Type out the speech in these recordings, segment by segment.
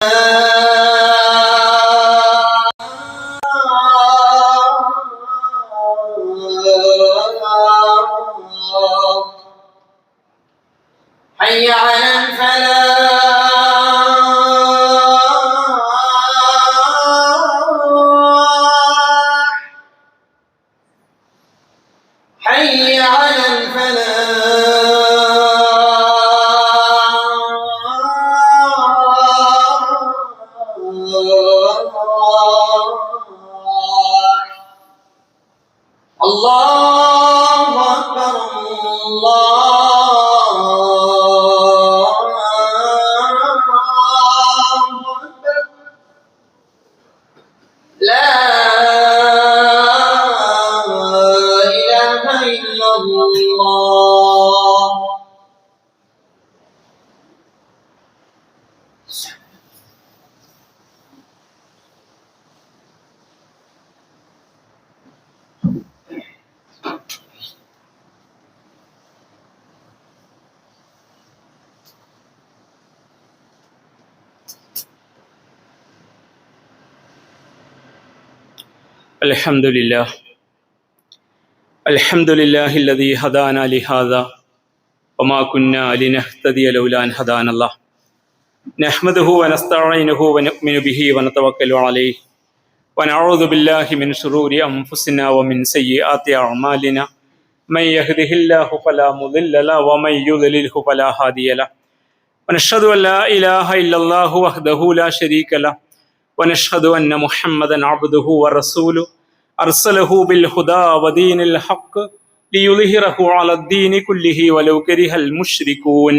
حي على الفلاح حي على الفلاح. الله أكبر الله أكبر لا إله إلا الله. الحمد لله الذي هدانا لهذا وما كنا لنهتدي لولا أن هدانا الله نحمده ونستعينه ونؤمن به ونتوكل عليه ونعوذ بالله من شرور أنفسنا ومن سيئات أعمالنا من يهده الله فلا مضل له ومن يضلله فلا هادي له ونشهد أن لا إله إلا الله وحده لا شريك له ونشهد أن محمدا عبده ورسوله أرسله بالهدى ودين الحق ليظهره على الدين كله ولو كره المشركون.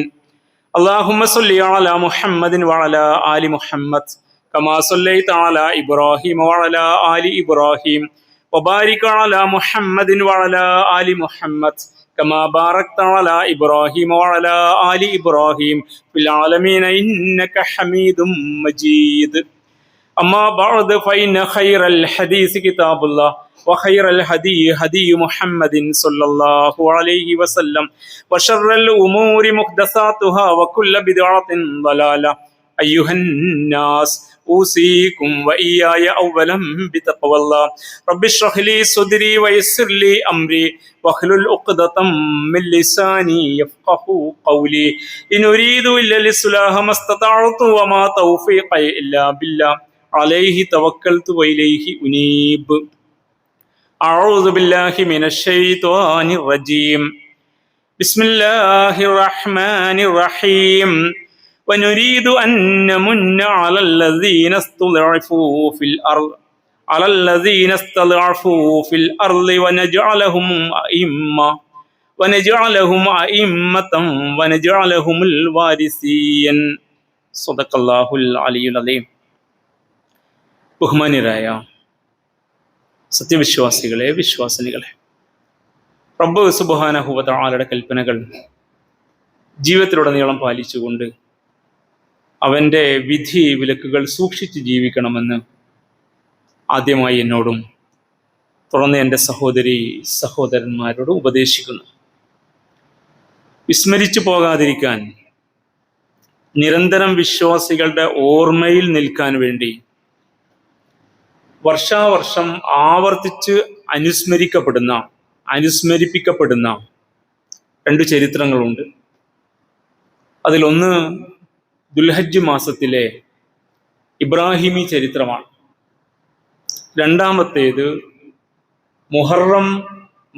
اللهم صل على محمد وعلى آل محمد كما صليت على إبراهيم وعلى آل إبراهيم وبارك على محمد وعلى آل محمد كما باركت على إبراهيم وعلى آل إبراهيم في العالمين إنك حميد مجيد. أما بعد فإن خير الحديث كتاب الله وخير الهدي هدي محمد صلى الله عليه وسلم وشر الأمور محدثاتها وكل بدعة ضلالة. أيها الناس أوصيكم وإياي أولا بتقوى الله. رب اشرح لي صدري ويسر لي أمري واحلل عقدة من لساني يفقهوا قولي. إن أريد إلا الإصلاح ما استطعت وما توفيقي إلا بالله عليه توكلت وإليه أنيب. أعوذ بالله من الشيطان الرجيم. بسم الله الرحمن الرحيم. ونريد أن نمن على الذين استضعفوا في الأرض ونجعلهم أئمة ونجعلهم الوارثين. صدق الله العلي العظيم. ബഹുമാന്യരായ സത്യവിശ്വാസികളെ, വിശ്വാസിനികളെ, റബ്ബ് സുബ്ഹാനഹു വ തആലയുടെ കൽപ്പനകൾ ജീവിതത്തിലുടനീളം പാലിച്ചുകൊണ്ട് അവൻ്റെ വിധി വിലക്കുകൾ സൂക്ഷിച്ച് ജീവിക്കണമെന്ന് ആദ്യമായി എന്നോടും തുടർന്ന് എൻ്റെ സഹോദരി സഹോദരന്മാരോട് ഉപദേശിക്കുന്നു. വിസ്മരിച്ചു പോകാതിരിക്കാൻ, നിരന്തരം വിശ്വാസികളുടെ ഓർമ്മയിൽ നിൽക്കാൻ വേണ്ടി വർഷാവർഷം ആവർത്തിച്ച് അനുസ്മരിപ്പിക്കപ്പെടുന്ന രണ്ട് ചരിത്രങ്ങളുണ്ട്. അതിലൊന്ന് ദുൽഹജ്ജ് മാസത്തിലെ ഇബ്രാഹിമി ചരിത്രമാണ്. രണ്ടാമത്തേത് മുഹറം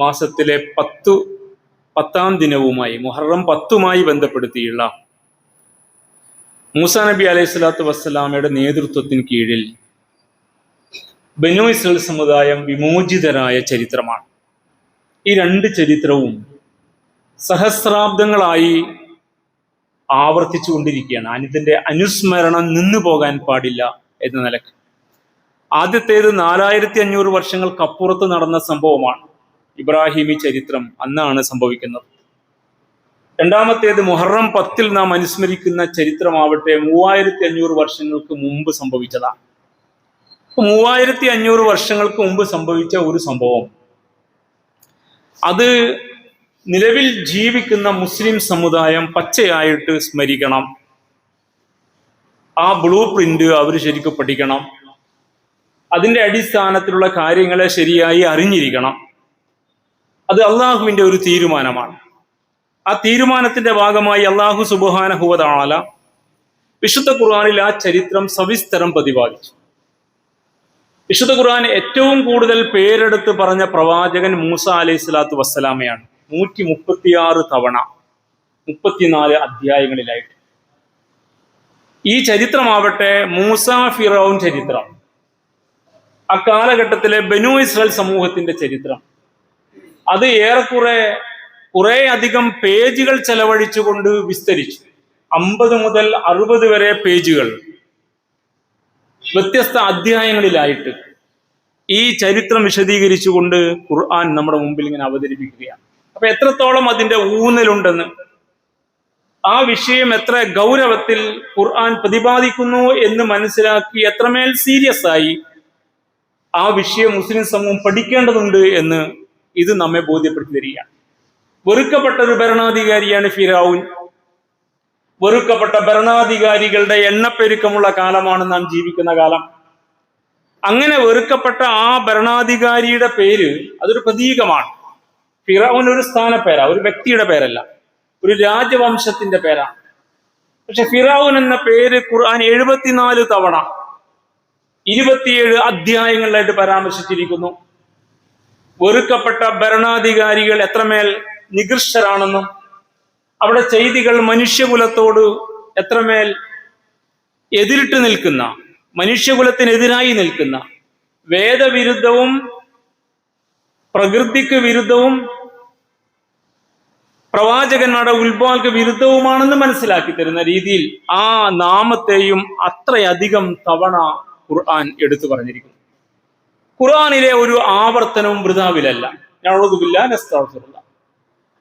മാസത്തിലെ പത്താം ദിനവുമായി, മുഹറം 10 ബന്ധപ്പെടുത്തിയുള്ള മൂസാ നബി അലൈഹി സ്വലാത്തു വസ്സലാമയുടെ നേതൃത്വത്തിന് കീഴിൽ ബനൂ ഇസ്രായേൽ സമുദായം വിമോചിതരായ ചരിത്രമാണ്. ഈ രണ്ട് ചരിത്രവും സഹസ്രാബ്ദങ്ങളായി ആവർത്തിച്ചുകൊണ്ടിരിക്കുകയാണ്. ഇതിൻ്റെ അനുസ്മരണം നിന്നു പോകാൻ പാടില്ല എന്ന നിലക്ക്. ആദ്യത്തേത് 4500 വർഷങ്ങൾക്കപ്പുറത്ത് നടന്ന സംഭവമാണ്. ഇബ്രാഹിമി ചരിത്രം അന്നാണ് സംഭവിക്കുന്നത്. രണ്ടാമത്തേത് മുഹറം 10 നാം അനുസ്മരിക്കുന്ന ചരിത്രമാവട്ടെ 3500 വർഷങ്ങൾക്ക് മുമ്പ് സംഭവിച്ചതാണ്. 3500 വർഷങ്ങൾക്ക് മുമ്പ് സംഭവിച്ച ഒരു സംഭവം, അത് നിലവിൽ ജീവിക്കുന്ന മുസ്ലിം സമുദായം പച്ചയായിട്ട് സ്മരിക്കണം. ആ ബ്ലൂ പ്രിന്റ് അവർ ശരിക്കും പഠിക്കണം. അതിൻ്റെ അടിസ്ഥാനത്തിലുള്ള കാര്യങ്ങളെ ശരിയായി അറിഞ്ഞിരിക്കണം. അത് അള്ളാഹുവിൻ്റെ ഒരു തീരുമാനമാണ്. ആ തീരുമാനത്തിന്റെ ഭാഗമായി അള്ളാഹു സുബ്ഹാനഹു വ തആല വിശുദ്ധ ഖുർആനിൽ ആ ചരിത്രം സവിസ്തരം പ്രതിപാദിച്ചു. വിശുദ്ധ ഖുർആൻ ഏറ്റവും കൂടുതൽ പേരെടുത്ത് പറഞ്ഞ പ്രവാചകൻ മൂസ അലൈഹി സ്വലാത്തു വസ്സലാമയാണ്. 136 തവണ 34 അധ്യായങ്ങളിലായിട്ട്. ഈ ചരിത്രമാവട്ടെ മൂസ ഫിറഔൻ ചരിത്രം, അക്കാലഘട്ടത്തിലെ ബനൂ ഇസ്രായേൽ സമൂഹത്തിന്റെ ചരിത്രം. അത് കുറെ അധികം പേജുകൾ ചെലവഴിച്ചുകൊണ്ട് വിസ്തരിച്ചു. 50 മുതൽ 60 വരെ പേജുകൾ വ്യത്യസ്ത അധ്യായങ്ങളിലായിട്ട് ഈ ചരിത്രം വിശദീകരിച്ചുകൊണ്ട് ഖുർആൻ നമ്മുടെ മുമ്പിൽ ഇങ്ങനെ അവതരിപ്പിക്കുകയാണ്. അപ്പൊ എത്രത്തോളം അതിന്റെ ഊന്നലുണ്ടെന്ന്, ആ വിഷയം എത്ര ഗൗരവത്തിൽ ഖുർആൻ പ്രതിപാദിക്കുന്നു എന്ന് മനസ്സിലാക്കി എത്രമേൽ സീരിയസ് ആയി ആ വിഷയം മുസ്ലിം സമൂഹം പഠിക്കേണ്ടതുണ്ട് എന്ന് ഇത് നമ്മെ ബോധ്യപ്പെടുത്തി തരികയാണ്. വെറുക്കപ്പെട്ട ഒരു ഭരണാധികാരിയാണ് ഫിറഔൻ. വെറുക്കപ്പെട്ട ഭരണാധികാരികളുടെ എണ്ണപ്പെരുക്കമുള്ള കാലമാണ് നാം ജീവിക്കുന്ന കാലം. അങ്ങനെ വെറുക്കപ്പെട്ട ആ ഭരണാധികാരിയുടെ പേര് അതൊരു പ്രതീകമാണ്. ഫിറഔൻ ഒരു സ്ഥാനപ്പേരാ, ഒരു വ്യക്തിയുടെ പേരല്ല, ഒരു രാജവംശത്തിന്റെ പേരാണ്. പക്ഷെ ഫിറഔൻ എന്ന പേര് ഖുർആൻ 74 തവണ 27 അധ്യായങ്ങളിലായിട്ട് പരാമർശിച്ചിരിക്കുന്നു. വെറുക്കപ്പെട്ട ഭരണാധികാരികൾ എത്രമേൽ നികൃഷ്ടരാണെന്നും അവിടെ ചെയ്തികൾ മനുഷ്യകുലത്തോട് എത്രമേൽ എതിരിട്ട് നിൽക്കുന്ന, മനുഷ്യകുലത്തിനെതിരായി നിൽക്കുന്ന, വേദവിരുദ്ധവും പ്രകൃതിക്ക് വിരുദ്ധവും പ്രവാചകന്മാരുടെ ഉത്ബോധക്ക് വിരുദ്ധവുമാണെന്ന് മനസ്സിലാക്കി തരുന്ന രീതിയിൽ ആ നാമത്തെയും അത്രയധികം തവണ ഖുർആൻ എടുത്തു പറഞ്ഞിരിക്കുന്നു. ഖുർആനിലെ ഒരു ആവർത്തനവും വൃഥാവിലല്ല.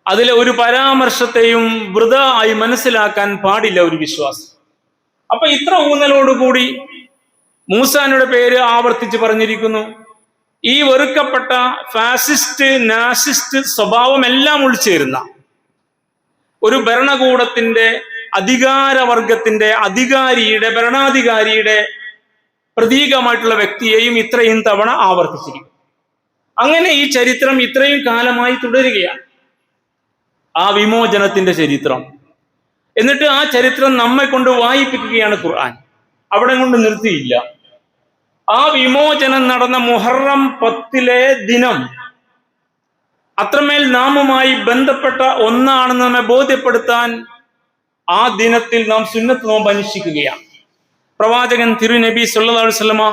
അതിലെ ഒരു പരാമർശത്തെയും വൃഥ ആയി മനസ്സിലാക്കാൻ പാടില്ല ഒരു വിശ്വാസം. അപ്പൊ ഇത്ര ഊന്നലോടുകൂടി മൂസാനുടെ പേര് ആവർത്തിച്ച് പറഞ്ഞിരിക്കുന്നു. ഈ വെറുക്കപ്പെട്ട ഫാസിസ്റ്റ് നാസിസ്റ്റ് സ്വഭാവം എല്ലാം ഉൾച്ചേരുന്ന ഒരു ഭരണകൂടത്തിന്റെ അധികാരവർഗത്തിന്റെ അധികാരിയുടെ ഭരണാധികാരിയുടെ പ്രതീകമായിട്ടുള്ള വ്യക്തിയെയും ഇത്രയും തവണ ആവർത്തിച്ചിരിക്കും. അങ്ങനെ ഈ ചരിത്രം ഇത്രയും കാലമായി തുടരുകയാണ്, ആ വിമോചനത്തിന്റെ ചരിത്രം. എന്നിട്ട് ആ ചരിത്രം നമ്മെ കൊണ്ട് വായിപ്പിക്കുകയാണ് ഖുർആൻ. അവിടെ കൊണ്ട് നിർത്തിയില്ല. ആ വിമോചനം നടന്ന മുഹറം 10 ദിനം അത്രമേൽ നാമുമായി ബന്ധപ്പെട്ട ഒന്നാണെന്ന് നമ്മെ ബോധ്യപ്പെടുത്താൻ ആ ദിനത്തിൽ നാം സുന്നത്ത് നോമ്പ് അനുഷ്ഠിക്കുകയാണ്. പ്രവാചകൻ തിരുനബി സല്ലല്ലാഹു അലൈഹി വസല്ലമ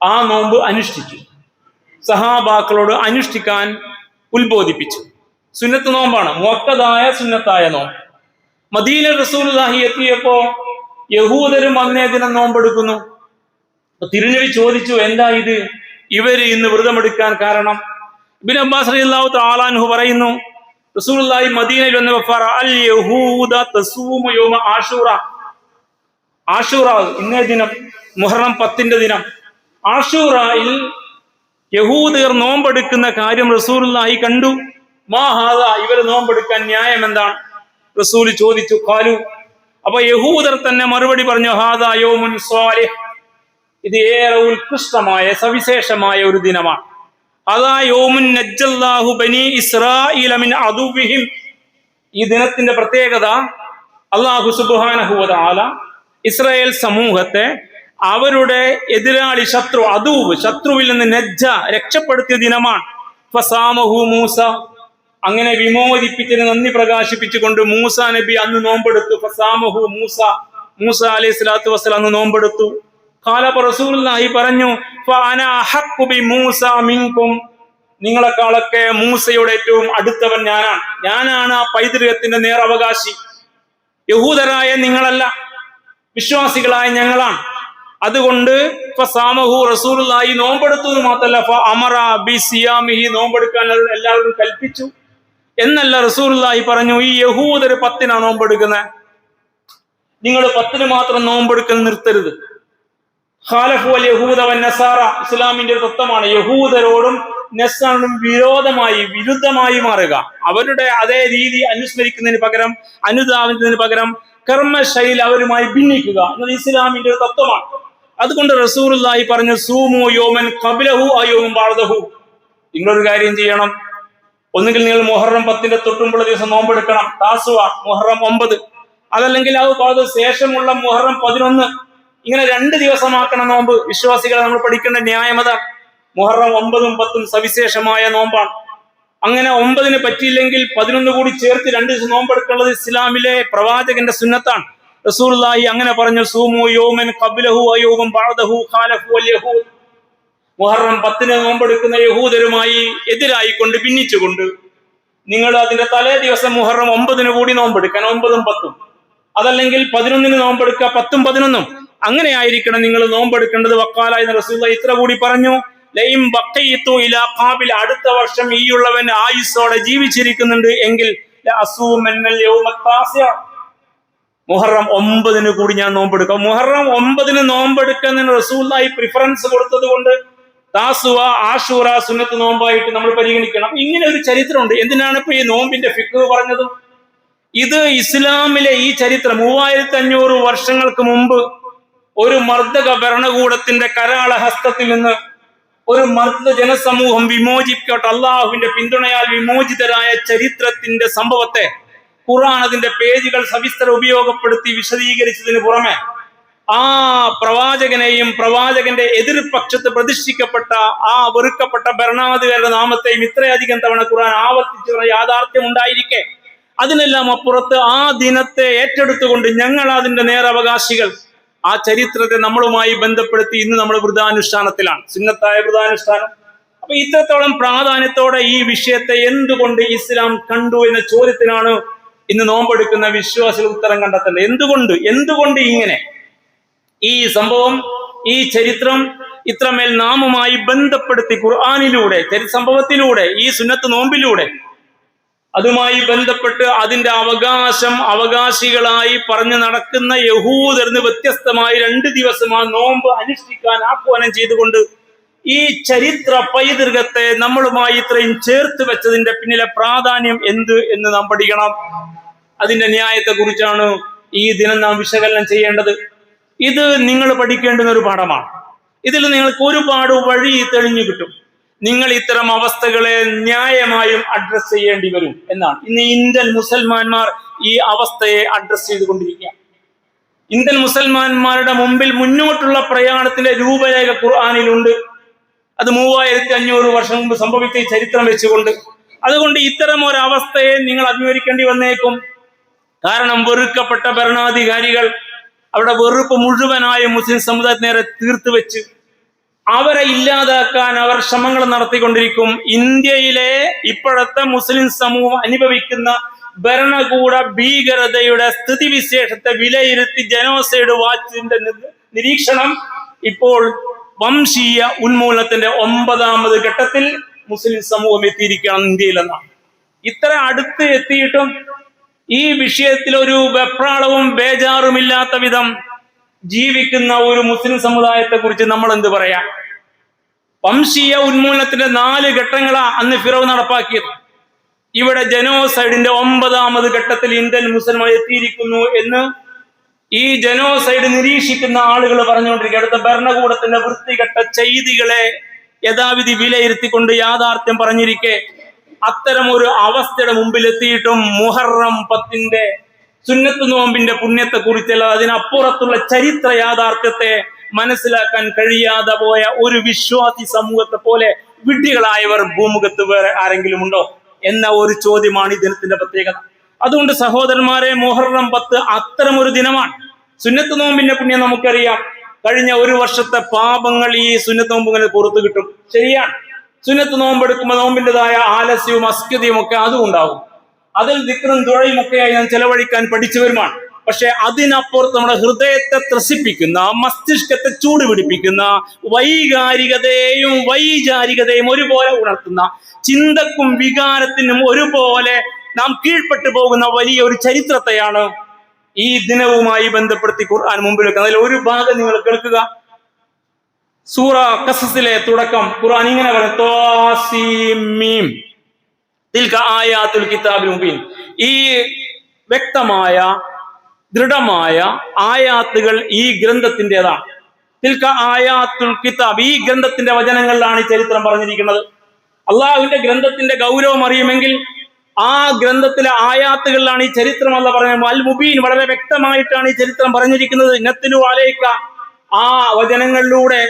ആ നോമ്പ് അനുഷ്ഠിച്ചു. സഹാബാക്കളോട് അനുഷ്ഠിക്കാൻ ഉത്ബോധിപ്പിച്ചു. സുന്നത്ത് നോമ്പാണ്, മുഅക്കദായ സുന്നത്തായ നോമ്പ്. മദീന റസൂലുള്ളാഹി എത്തിയപ്പോ യഹൂദരും അന്നേ ദിനം നോമ്പെടുക്കുന്നു. തിരുനബി ചോദിച്ചു, എന്താ ഇത്, ഇവര് ഇന്ന് വ്രതമെടുക്കാൻ കാരണം? ഇബ്നു അബ്ബാസ് റളിയല്ലാഹു തആല അൻഹു പറയുന്നു, റസൂലുള്ളാഹി മദീനയിൽ വന്നപ്പോൾ അൽ യഹൂദ തസൂമു യൗമ ആശൂറ, ആശൂറ ഇന്നേ ദിനം, മുഹറം 10 ദിനം. ആശൂറയിൽ യഹൂദർ നോമ്പെടുക്കുന്ന കാര്യം റസൂലുള്ളാഹി കണ്ടു. മാ ഹാദ, ഇവർ നോമ്പെടുക്കാൻ ന്യായം എന്താണ്? റസൂൽ ചോദിച്ചു. ഖാലു, അപ്പൊ യഹൂദർ തന്നെ മറുപടി പറഞ്ഞു, ഹാദാ യൗമുൻ സ്വാലിഹ്, ഇത് ഏറെ ഉത്കൃഷ്ടമായ സവിശേഷമായ ഒരു ദിനമാണ്. അതാ യൗമുൻ നജ്ജല്ലാഹു ബനി ഇസ്രായീല മിൻ അദുവ്വിഹിം, ഈ ദിനത്തിന്റെ പ്രത്യേകത അല്ലാഹു സുബ്ഹാനഹു വ തആല ഇസ്രായേൽ സമൂഹത്തെ അവരുടെ എതിരാളി ശത്രുവിൽ നിന്ന് നജ്ജ രക്ഷപ്പെടുത്തിയ ദിനമാണ്. ഫസാമഹു മൂസ, അങ്ങനെ വിമോചിപ്പിച്ചതിന് നന്ദി പ്രകാശിപ്പിച്ചുകൊണ്ട് മൂസ നബി അന്ന് നോമ്പെടുത്തു. ഫസാമഹു മൂസ അലൈഹി സ്വലാത്തു വസ്സലാം അന്ന് നോമ്പെടുത്തു. റസൂലുള്ളാഹി പറഞ്ഞു, ഫഅന അഹഖു ബി മൂസ മിൻകും, നിങ്ങളെക്കാളൊക്കെ മൂസയുടെ ഏറ്റവും അടുത്തവൻ ഞാനാണ് ആ പൈതൃകത്തിന്റെ നേരവകാശി. യഹൂദരായ നിങ്ങളല്ല, വിശ്വാസികളായ ഞങ്ങളാണ്. അതുകൊണ്ട് ഫസാമഹു, റസൂലുള്ളാഹി നോമ്പെടുത്തു മാത്രമല്ല, ഫഅമറ ബി സിയാമിഹി, നോമ്പെടുക്കാൻ എല്ലാവരും കൽപ്പിച്ചു എന്നല്ല. റസൂലുള്ളാഹി പറഞ്ഞു, ഈ യഹൂദര് 10 നോമ്പെടുക്കുന്നത്, നിങ്ങൾ 10 മാത്രം നോമ്പെടുക്കൽ നിർത്തരുത്. ഖാലഫു അൽ യഹൂദ വൻ നസാറ, ഇസ്ലാമിന്റെ ഒരു തത്വമാണ് യഹൂദരോടും നസ്രാണിനും വിരുദ്ധമായി മാറുക. അവരുടെ അതേ രീതി അനുസ്മരിക്കുന്നതിന് പകരം, അനുധാവനത്തിന് പകരം കർമ്മശൈലി അവരുമായി ഭിന്നിക്കുക എന്നത് ഇസ്ലാമിന്റെ ഒരു തത്വമാണ്. അതുകൊണ്ട് റസൂലുള്ളാഹി പറഞ്ഞു സൂമു യോമൻ ഖബ്ലഹു അയോമൻ ബഅദഹു. നിങ്ങളൊരു കാര്യം ചെയ്യണം. ഒന്നുകിൽ നിങ്ങൾ മുഹറം 10 തൊട്ടുമുള്ള ദിവസം നോമ്പെടുക്കണം, താസുവ മുഹറം 9, അതല്ലെങ്കിൽ അത് ശേഷമുള്ള മുഹറം 11. ഇങ്ങനെ 2 ദിവസമാക്കണം നോമ്പ്. വിശ്വാസികളെ നമ്മൾ പഠിക്കേണ്ട ന്യായമത. മുഹറം 9ഉം 10ഉം സവിശേഷമായ നോമ്പാണ്. അങ്ങനെ 9ന് പറ്റിയില്ലെങ്കിൽ 11 കൂടി ചേർത്ത് 2 ദിവസം നോമ്പെടുക്കേണ്ടത് ഇസ്ലാമിലെ പ്രവാചകന്റെ സുന്നത്താണ്. റസൂലുള്ളാഹി അങ്ങനെ പറഞ്ഞു സൂമു യൗമൻ ഖബ്ലഹു വയൗമൻ ബഅദഹു ഖാലഫു വൽ യഹൂദ്. മുഹറം 10ന് നോമ്പെടുക്കുന്ന യഹൂദരുമായി എതിരായിക്കൊണ്ട് ഭിന്നിച്ചുകൊണ്ട് നിങ്ങൾ അതിന്റെ തലേ ദിവസം മുഹറം 9ന് കൂടി നോമ്പെടുക്കാൻ, 9ഉം 10ഉം. അതല്ലെങ്കിൽ 11ന് നോമ്പെടുക്കുക, 10ഉം 11ഉം. അങ്ങനെ ആയിരിക്കണം നിങ്ങൾ നോമ്പെടുക്കേണ്ടത്. വക്കാല എന്ന റസൂലുള്ളാഹി ഇത്ര കൂടി പറഞ്ഞു ലൈം ബഖീതു ഇലാ ഖാബിൽ, അടുത്ത വർഷം ഈയുള്ളവൻ ആയുസ്സോടെ ജീവിച്ചിരിക്കുന്നുണ്ട് എങ്കിൽ മുഹറം 9ന് കൂടി ഞാൻ നോമ്പെടുക്കാം. മുഹറം 9ന് നോമ്പെടുക്കുന്ന റസൂലുള്ളാഹി പ്രിഫറൻസ് കൊടുത്തത് കൊണ്ട് താസുവ ആഷൂറ സുന്നത്ത് നോമ്പായിട്ട് നമ്മൾ പരിഗണിക്കണം. ഇങ്ങനെ ഒരു ചരിത്രമുണ്ട്. എന്തിനാണ് ഇപ്പൊ ഈ നോമ്പിന്റെ ഫിഖ് പറഞ്ഞത്? ഇത് ഇസ്ലാമിലെ ഈ ചരിത്രം 3500 വർഷങ്ങൾക്ക് മുമ്പ് ഒരു മർദ്ദക ഭരണകൂടത്തിന്റെ കരാളഹസ്തത്തിൽ നിന്ന് ഒരു മർദ്ദ ജനസമൂഹം വിമോചിക്കട്ടെ, അള്ളാഹുവിന്റെ പിന്തുണയാൽ വിമോചിതരായ ചരിത്രത്തിന്റെ സംഭവത്തെ ഖുർആൻ അതിന്റെ പേജുകൾ സവിസ്തരം ഉപയോഗപ്പെടുത്തി വിശദീകരിച്ചതിന് പുറമെ ആ പ്രവാചകനെയും പ്രവാചകന്റെ എതിർപക്ഷത്ത് പ്രതിഷ്ഠിക്കപ്പെട്ട ആ വെറുക്കപ്പെട്ട ഭരണാധികാരിയുടെ നാമത്തെയും ഇത്രയധികം തവണ ഖുർആൻ ആവർത്തിച്ചു യാഥാർത്ഥ്യം ഉണ്ടായിരിക്കെ അതിനെല്ലാം അപ്പുറത്ത് ആ ദിനത്തെ ഏറ്റെടുത്തുകൊണ്ട് ഞങ്ങൾ അതിന്റെ നേരവകാശികൾ ആ ചരിത്രത്തെ നമ്മളുമായി ബന്ധപ്പെടുത്തി ഇന്ന് നമ്മൾ വൃതാനുഷ്ഠാനത്തിലാണ്, സുന്നത്തായ വൃതാനുഷ്ഠാനം. അപ്പൊ ഇത്രത്തോളം പ്രാധാന്യത്തോടെ ഈ വിഷയത്തെ എന്തുകൊണ്ട് ഇസ്ലാം കണ്ടു എന്ന ചോദ്യത്തിനാണ് ഇന്ന് നോമ്പെടുക്കുന്ന വിശ്വാസികൾ ഉത്തരം കണ്ടെത്തേണ്ടത്. എന്തുകൊണ്ട് ഇങ്ങനെ ഈ സംഭവം, ഈ ചരിത്രം ഇത്രമേൽ നാമുമായി ബന്ധപ്പെടുത്തി ഖുർആനിലൂടെ, സംഭവത്തിലൂടെ, ഈ സുന്നത്ത് നോമ്പിലൂടെ അതുമായി ബന്ധപ്പെട്ട് അതിന്റെ അവകാശികളായി പറഞ്ഞു നടക്കുന്ന യഹൂദർന്ന് വ്യത്യസ്തമായി 2 ദിവസം ആ നോമ്പ് അനുഷ്ഠിക്കാൻ ആഹ്വാനം ചെയ്തുകൊണ്ട് ഈ ചരിത്ര പൈതൃകത്തെ നമ്മളുമായി ഇത്രയും ചേർത്ത് വെച്ചതിന്റെ പിന്നിലെ പ്രാധാന്യം എന്ത് എന്ന് നാം പഠിക്കണം. അതിന്റെ ന്യായത്തെ കുറിച്ചാണ് ഈ ദിനം നാം വിശകലനം ചെയ്യേണ്ടത്. ഇത് നിങ്ങൾ പഠിക്കേണ്ടുന്ന ഒരു പാഠമാണ്. ഇതിൽ നിങ്ങൾക്ക് ഒരുപാട് വഴി തെളിഞ്ഞു കിട്ടും. നിങ്ങൾ ഇത്തരം അവസ്ഥകളെ ന്യായമായും അഡ്രസ് ചെയ്യേണ്ടി വരും എന്നാണ്. ഇന്ന് ഇന്ത്യൻ മുസൽമാന്മാർ ഈ അവസ്ഥയെ അഡ്രസ് ചെയ്തുകൊണ്ടിരിക്കുക. ഇന്ത്യൻ മുസൽമാന്മാരുടെ മുമ്പിൽ മുന്നോട്ടുള്ള പ്രയാണത്തിന്റെ രൂപരേഖ ഖുർആനിലുണ്ട്. അത് 3500 വർഷം മുമ്പ് സംഭവിച്ച ഈ ചരിത്രം വെച്ചുകൊണ്ട്. അതുകൊണ്ട് ഇത്തരം ഒരവസ്ഥയെ നിങ്ങൾ അഭിമുഖീകരിക്കേണ്ടി വന്നേക്കും. കാരണം വെറുക്കപ്പെട്ട ഭരണാധികാരികൾ അവരുടെ വെറുപ്പ് മുഴുവനായ മുസ്ലിം സമുദായത്തിന് നേരെ തീർത്തു വെച്ച് അവരെ ഇല്ലാതാക്കാൻ അവർ ശ്രമങ്ങൾ നടത്തിക്കൊണ്ടിരിക്കും. ഇന്ത്യയിലെ ഇപ്പോഴത്തെ മുസ്ലിം സമൂഹം അനുഭവിക്കുന്ന ഭരണകൂട ഭീകരതയുടെ സ്ഥിതിവിശേഷത്തെ വിലയിരുത്തി ജനോസൈഡ് വാച്ചിന്റെ നിരീക്ഷണം ഇപ്പോൾ വംശീയ ഉന്മൂലനത്തിന്റെ 9ാമത് ഘട്ടത്തിൽ മുസ്ലിം സമൂഹം എത്തിയിരിക്കുകയാണ് ഇന്ത്യയിലെന്നാണ്. ഇത്ര അടുത്ത് എത്തിയിട്ടും ഈ വിഷയത്തിൽ ഒരു വെപ്രാളവും ബേജാറുമില്ലാത്ത വിധം ജീവിക്കുന്ന ഒരു മുസ്ലിം സമുദായത്തെ കുറിച്ച് നമ്മൾ എന്ത് പറയാം? വംശീയ ഉന്മൂലനത്തിന്റെ 4 ഘട്ടങ്ങളാ അന്ന് ഫിറൗൻ നടപ്പാക്കിയത്. ഇവിടെ ജനോസൈഡിന്റെ 9ാമത് ഘട്ടത്തിൽ ഇന്ത്യൻ മുസ്ലിം എത്തിയിരിക്കുന്നു എന്ന് ഈ ജനോസൈഡ് നിരീക്ഷിക്കുന്ന ആളുകൾ പറഞ്ഞുകൊണ്ടിരിക്കുക. അടുത്ത ഭരണകൂടത്തിന്റെ വൃത്തികെട്ട ചെയ്തികളെ യഥാവിധി വിലയിരുത്തിക്കൊണ്ട് യാഥാർത്ഥ്യം പറഞ്ഞിരിക്കെ അത്തരം ഒരു അവസ്ഥയുടെ മുമ്പിൽ എത്തിയിട്ടും മുഹറം 10ന്റെ സുന്നത്ത് നോമ്പിന്റെ പുണ്യത്തെ കുറിച്ചല്ല അതിനപ്പുറത്തുള്ള ചരിത്ര യാഥാർത്ഥ്യത്തെ മനസ്സിലാക്കാൻ കഴിയാതെ പോയ ഒരു വിശ്വാസി സമൂഹത്തെ പോലെ വിഡ്ഢികളായവർ ഭൂമുഖത്ത് വേറെ ആരെങ്കിലും ഉണ്ടോ എന്ന ഒരു ചോദ്യമാണ് ഈ ദിനത്തിന്റെ പ്രത്യേകത. അതുകൊണ്ട് സഹോദരന്മാരെ, മുഹറം 10 അത്തരം ഒരു ദിനമാണ്. സുന്നത്ത് നോമ്പിന്റെ പുണ്യം നമുക്കറിയാം. കഴിഞ്ഞ ഒരു വർഷത്തെ പാപങ്ങൾ ഈ സുന്നത്ത് നോമ്പ് ഇങ്ങനെ പുറത്തു കിട്ടും. ശരിയാണ്, സുന്നത്ത് നോമ്പെടുക്കുമ്പോൾ നോമ്പിൻ്റെതായ ആലസ്യവും അസ്ക്യതയും ഒക്കെ അതും ഉണ്ടാവും. അതിൽ ദിക്റും ദുആയും ഒക്കെയായി ഞാൻ ചെലവഴിക്കാൻ പഠിച്ചവരുമാണ്. പക്ഷെ അതിനപ്പുറത്ത് നമ്മുടെ ഹൃദയത്തെ ത്രസിപ്പിക്കുന്ന, മസ്തിഷ്കത്തെ ചൂടുപിടിപ്പിക്കുന്ന, വൈകാരികതയും വൈചാരികതയും ഒരുപോലെ ഉണർത്തുന്ന, ചിന്തക്കും വികാരത്തിനും ഒരുപോലെ നാം കീഴ്പ്പെട്ടു പോകുന്ന വലിയ ഒരു ചരിത്രത്തെയാണ് ഈ ദിനവുമായി ബന്ധപ്പെടുത്തി ഖുർആൻ മുമ്പിൽ വെക്കുന്നത്. അതിൽ ഒരു ഭാഗം നിങ്ങൾ കേൾക്കുക. സൂറ ഖസസിലെ തുടക്കം ഖുർആൻ ഇങ്ങനെ പറയും, ത്വാസീം മീം തിൽക ആയാത്തുൽ കിതാബിൽ മുബീൻ. ഈ വ്യക്തമായ ദൃഢമായ ആയാത്തുകൾ ഈ ഗ്രന്ഥത്തിൻ്റെതാണ്. തിൽക ആയാത്തുൽ കിതാബ്, ഈ ഗ്രന്ഥത്തിന്റെ വചനങ്ങളിലാണ് ഈ ചരിത്രം പറഞ്ഞിരിക്കുന്നത്. അള്ളാഹുവിന്റെ ഗ്രന്ഥത്തിന്റെ ഗൗരവം അറിയുമെങ്കിൽ ആ ഗ്രന്ഥത്തിലെ ആയാത്തുകളിലാണ് ഈ ചരിത്രം അല്ല പറഞ്ഞത്. അൽ മുബീൻ, വളരെ വ്യക്തമായിട്ടാണ് ഈ ചരിത്രം പറഞ്ഞിരിക്കുന്നത്. നത്ലു അലൈക, ആ വചനങ്ങളിലൂടെ,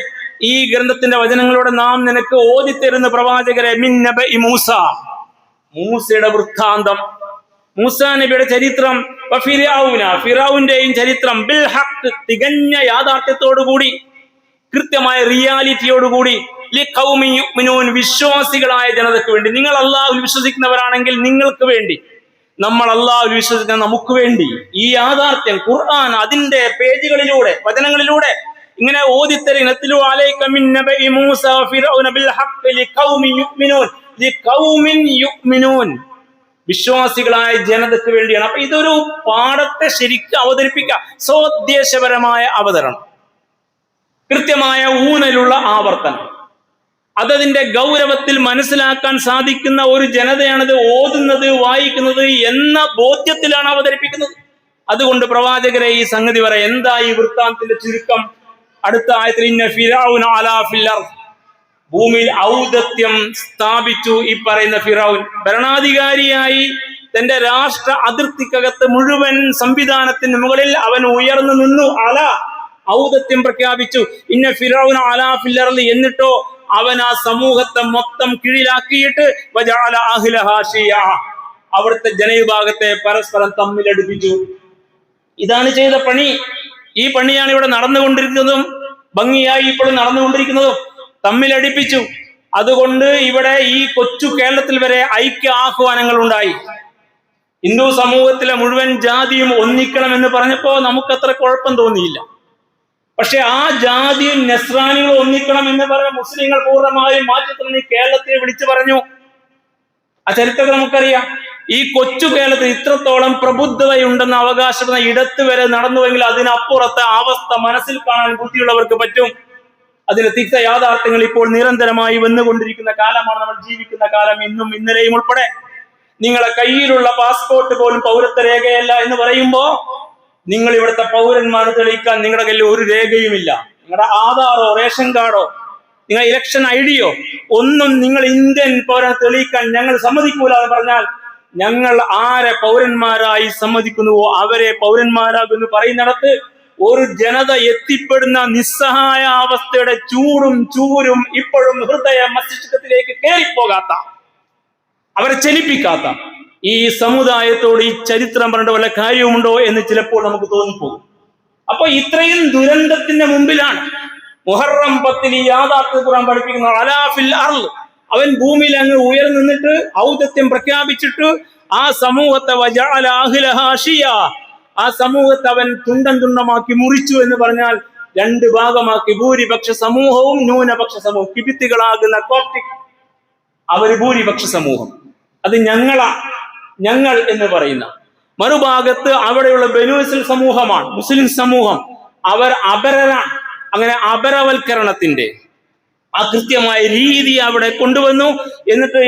ഈ ഗ്രന്ഥത്തിന്റെ വചനങ്ങളിലൂടെ നാം നിനക്ക് ഓതിത്തരുന്ന പ്രവാചകരെ, മിൻ നബഇ മൂസ, മൂസയുടെ വൃത്താന്തം, മൂസാ നബിയുടെ ചരിത്രം, ഫിറഔന്റെയും ചരിത്രം, ബിൽ ഹഖ്, തികഞ്ഞ യാഥാർത്ഥ്യത്തോടുകൂടി, കൃത്യമായ റിയാലിറ്റിയോടുകൂടി, ലിഖൗമി യുഅ്മിനൂൻ, വിശ്വാസികളായ ജനതയ്ക്ക് വേണ്ടി. നിങ്ങൾ അല്ലാഹുവിൽ വിശ്വസിക്കുന്നവരാണെങ്കിൽ നിങ്ങൾക്ക് വേണ്ടി, നമ്മൾ അല്ലാഹുവിൽ വിശ്വസിക്കുന്ന നമുക്ക് വേണ്ടി ഈ യാഥാർത്ഥ്യം ഖുർആൻ അതിന്റെ പേജുകളിലൂടെ, വചനങ്ങളിലൂടെ ഇങ്ങനെ ഓതിത്തരി. നത്ലു അലൈക മിൻ നബഇ മൂസ ഫിറഔന ബിൽ ഹഖ് ലിഖൗമി യുഅ്മിനൂൻ, ലിഖൗമിൻ യുഅ്മിനൂൻ, വിശ്വാസികളായ ജനതയ്ക്ക് വേണ്ടിയാണ്. അപ്പൊ ഇതൊരു പാഠത്തെ ശരിക്കും അവതരിപ്പിക്കുക, സ്വോദ്ദേശപരമായ അവതരണം, കൃത്യമായ ഊന്നലുള്ള ആവർത്തനം, അതതിന്റെ ഗൗരവത്തിൽ മനസ്സിലാക്കാൻ സാധിക്കുന്ന ഒരു ജനതയാണിത് ഓതുന്നത്, വായിക്കുന്നത് എന്ന ബോധ്യത്തിലാണ് അവതരിപ്പിക്കുന്നത്. അതുകൊണ്ട് പ്രവാചകരെ ഈ സംഗതി പറയാം. എന്താ ഈ വൃത്താന്തത്തിന്റെ ചുരുക്കം? അടുത്ത ആയത്തിൽ ഇന്ന ഫിറഔന അലാ ഫിൽ അർദ്, ഭൂമിയിൽ ഔദത്യം സ്ഥാപിച്ചു. ഈ പറയുന്ന ഫിറഔൻ ഭരണാധികാരിയായി തന്റെ രാഷ്ട്ര അതിർത്തിക്കകത്ത് മുഴുവൻ സംവിധാനത്തിന് മുകളിൽ അവൻ ഉയർന്നു നിന്നു. ഔദത്യം പ്രഖ്യാപിച്ചു. ഇന്ന ഫിറഔന അലാ ഫിൽ അർദ്, എന്നിട്ടോ അവൻ ആ സമൂഹത്തെ മൊത്തം കീഴിലാക്കിയിട്ട് വജഅല അഹ്ലഹാ ശിയഅ, അവിടുത്തെ ജനവിഭാഗത്തെ പരസ്പരം തമ്മിലടുപ്പിച്ചു. ഇതാണ് ചെയ്ത പണി. ഈ പണിയാണ് ഇവിടെ നടന്നുകൊണ്ടിരിക്കുന്നതും ഭംഗിയായി ഇപ്പോഴും നടന്നുകൊണ്ടിരിക്കുന്നതും. തമ്മിലടിപ്പിച്ചു. അതുകൊണ്ട് ഇവിടെ ഈ കൊച്ചു കേരളത്തിൽ വരെ ഐക്യ ആഹ്വാനങ്ങൾ ഉണ്ടായി. ഹിന്ദു സമൂഹത്തിലെ മുഴുവൻ ജാതിയും ഒന്നിക്കണമെന്ന് പറഞ്ഞപ്പോ നമുക്കത്ര കുഴപ്പം തോന്നിയില്ല. പക്ഷെ ആ ജാതിയും നസ്രാനികളും ഒന്നിക്കണം എന്ന് പറഞ്ഞ മുസ്ലിങ്ങൾ പൂർണ്ണമായും മാറ്റത്തിന് കേരളത്തെ വിളിച്ചു പറഞ്ഞു. ആ ചരിത്രം നമുക്കറിയാം. ഈ കൊച്ചു കേരളത്തിൽ ഇത്രത്തോളം പ്രബുദ്ധതയുണ്ടെന്ന് അവകാശപ്പെടുന്ന ഇടത്ത് വരെ നടന്നുവെങ്കിൽ അതിനപ്പുറത്തെ അവസ്ഥ മനസ്സിൽ കാണാൻ ബുദ്ധിയുള്ളവർക്ക് പറ്റും. അതിന്റെ തിക്ത യാഥാർത്ഥ്യങ്ങൾ ഇപ്പോൾ നിരന്തരമായി വന്നുകൊണ്ടിരിക്കുന്ന കാലമാണ് നമ്മൾ ജീവിക്കുന്ന കാലം, ഇന്നും ഇന്നലെയും ഉൾപ്പെടെ. നിങ്ങളെ കയ്യിലുള്ള പാസ്പോർട്ട് പോലും പൗരത്വ രേഖയല്ല എന്ന് പറയുമ്പോ നിങ്ങൾ ഇവിടുത്തെ പൗരന്മാരെ തെളിയിക്കാൻ നിങ്ങളുടെ കയ്യിൽ ഒരു രേഖയുമില്ല. നിങ്ങളുടെ ആധാറോ റേഷൻ കാർഡോ നിങ്ങളുടെ ഇലക്ഷൻ ഐഡിയോ ഒന്നും നിങ്ങൾ ഇന്ത്യൻ പൗരനെ തെളിയിക്കാൻ ഞങ്ങൾ സമ്മതിക്കൂല എന്ന് പറഞ്ഞാൽ, ഞങ്ങൾ ആരെ പൗരന്മാരായി സമ്മതിക്കുന്നുവോ അവരെ പൗരന്മാരാകുന്നു പറയുന്നിടത്ത് ഒരു ജനത എത്തിപ്പെടുന്ന നിസ്സഹായ അവസ്ഥയുടെ ചൂടും ചൂരും ഇപ്പോഴും ഹൃദയ മസ്തിഷ്കത്തിലേക്ക് കയറിപ്പോകാത്ത, അവരെ ചലിപ്പിക്കാത്ത ഈ സമുദായത്തോട് ഈ ചരിത്രം പറഞ്ഞിട്ട് വല്ല കാര്യവുമുണ്ടോ എന്ന് ചിലപ്പോൾ നമുക്ക് തോന്നിപ്പോകും. അപ്പൊ ഇത്രയും ദുരന്തത്തിന്റെ മുമ്പിലാണ് മുഹറം 10 ഈ യാഥാർത്ഥ്യ ഖുർആൻ പഠിപ്പിക്കുന്ന അലാ ഫിൽ അർള്, അവൻ ഭൂമിയിൽ അങ്ങ് ഉയർന്നു നിന്നിട്ട് ഔദത്യം പ്രഖ്യാപിച്ചിട്ട് ആ സമൂഹത്തെ വജഅല അഹ്ലഹാ ശിയഅ, ആ സമൂഹത്തെ അവൻ തുണ്ടം തുണ്ടമാക്കി മുറിച്ചു എന്ന് പറഞ്ഞാൽ രണ്ട് ഭാഗമാക്കി. ഭൂരിപക്ഷ സമൂഹവും ന്യൂനപക്ഷ സമൂഹം, കിബിത്തികളാകുന്ന കോപ്റ്റിക് അവര് ഭൂരിപക്ഷ സമൂഹം, അത് ഞങ്ങൾ എന്ന് പറയുന്ന. മറുഭാഗത്ത് അവിടെയുള്ള ബനൂ ഇസ്രായേൽ സമൂഹമാണ്, മുസ്ലിം സമൂഹം, അവർ അപരരാണ്. അങ്ങനെ അപരവൽക്കരണത്തിന്റെ ആ കൃത്യമായ രീതി അവിടെ കൊണ്ടുവന്നു. എന്നിട്ട്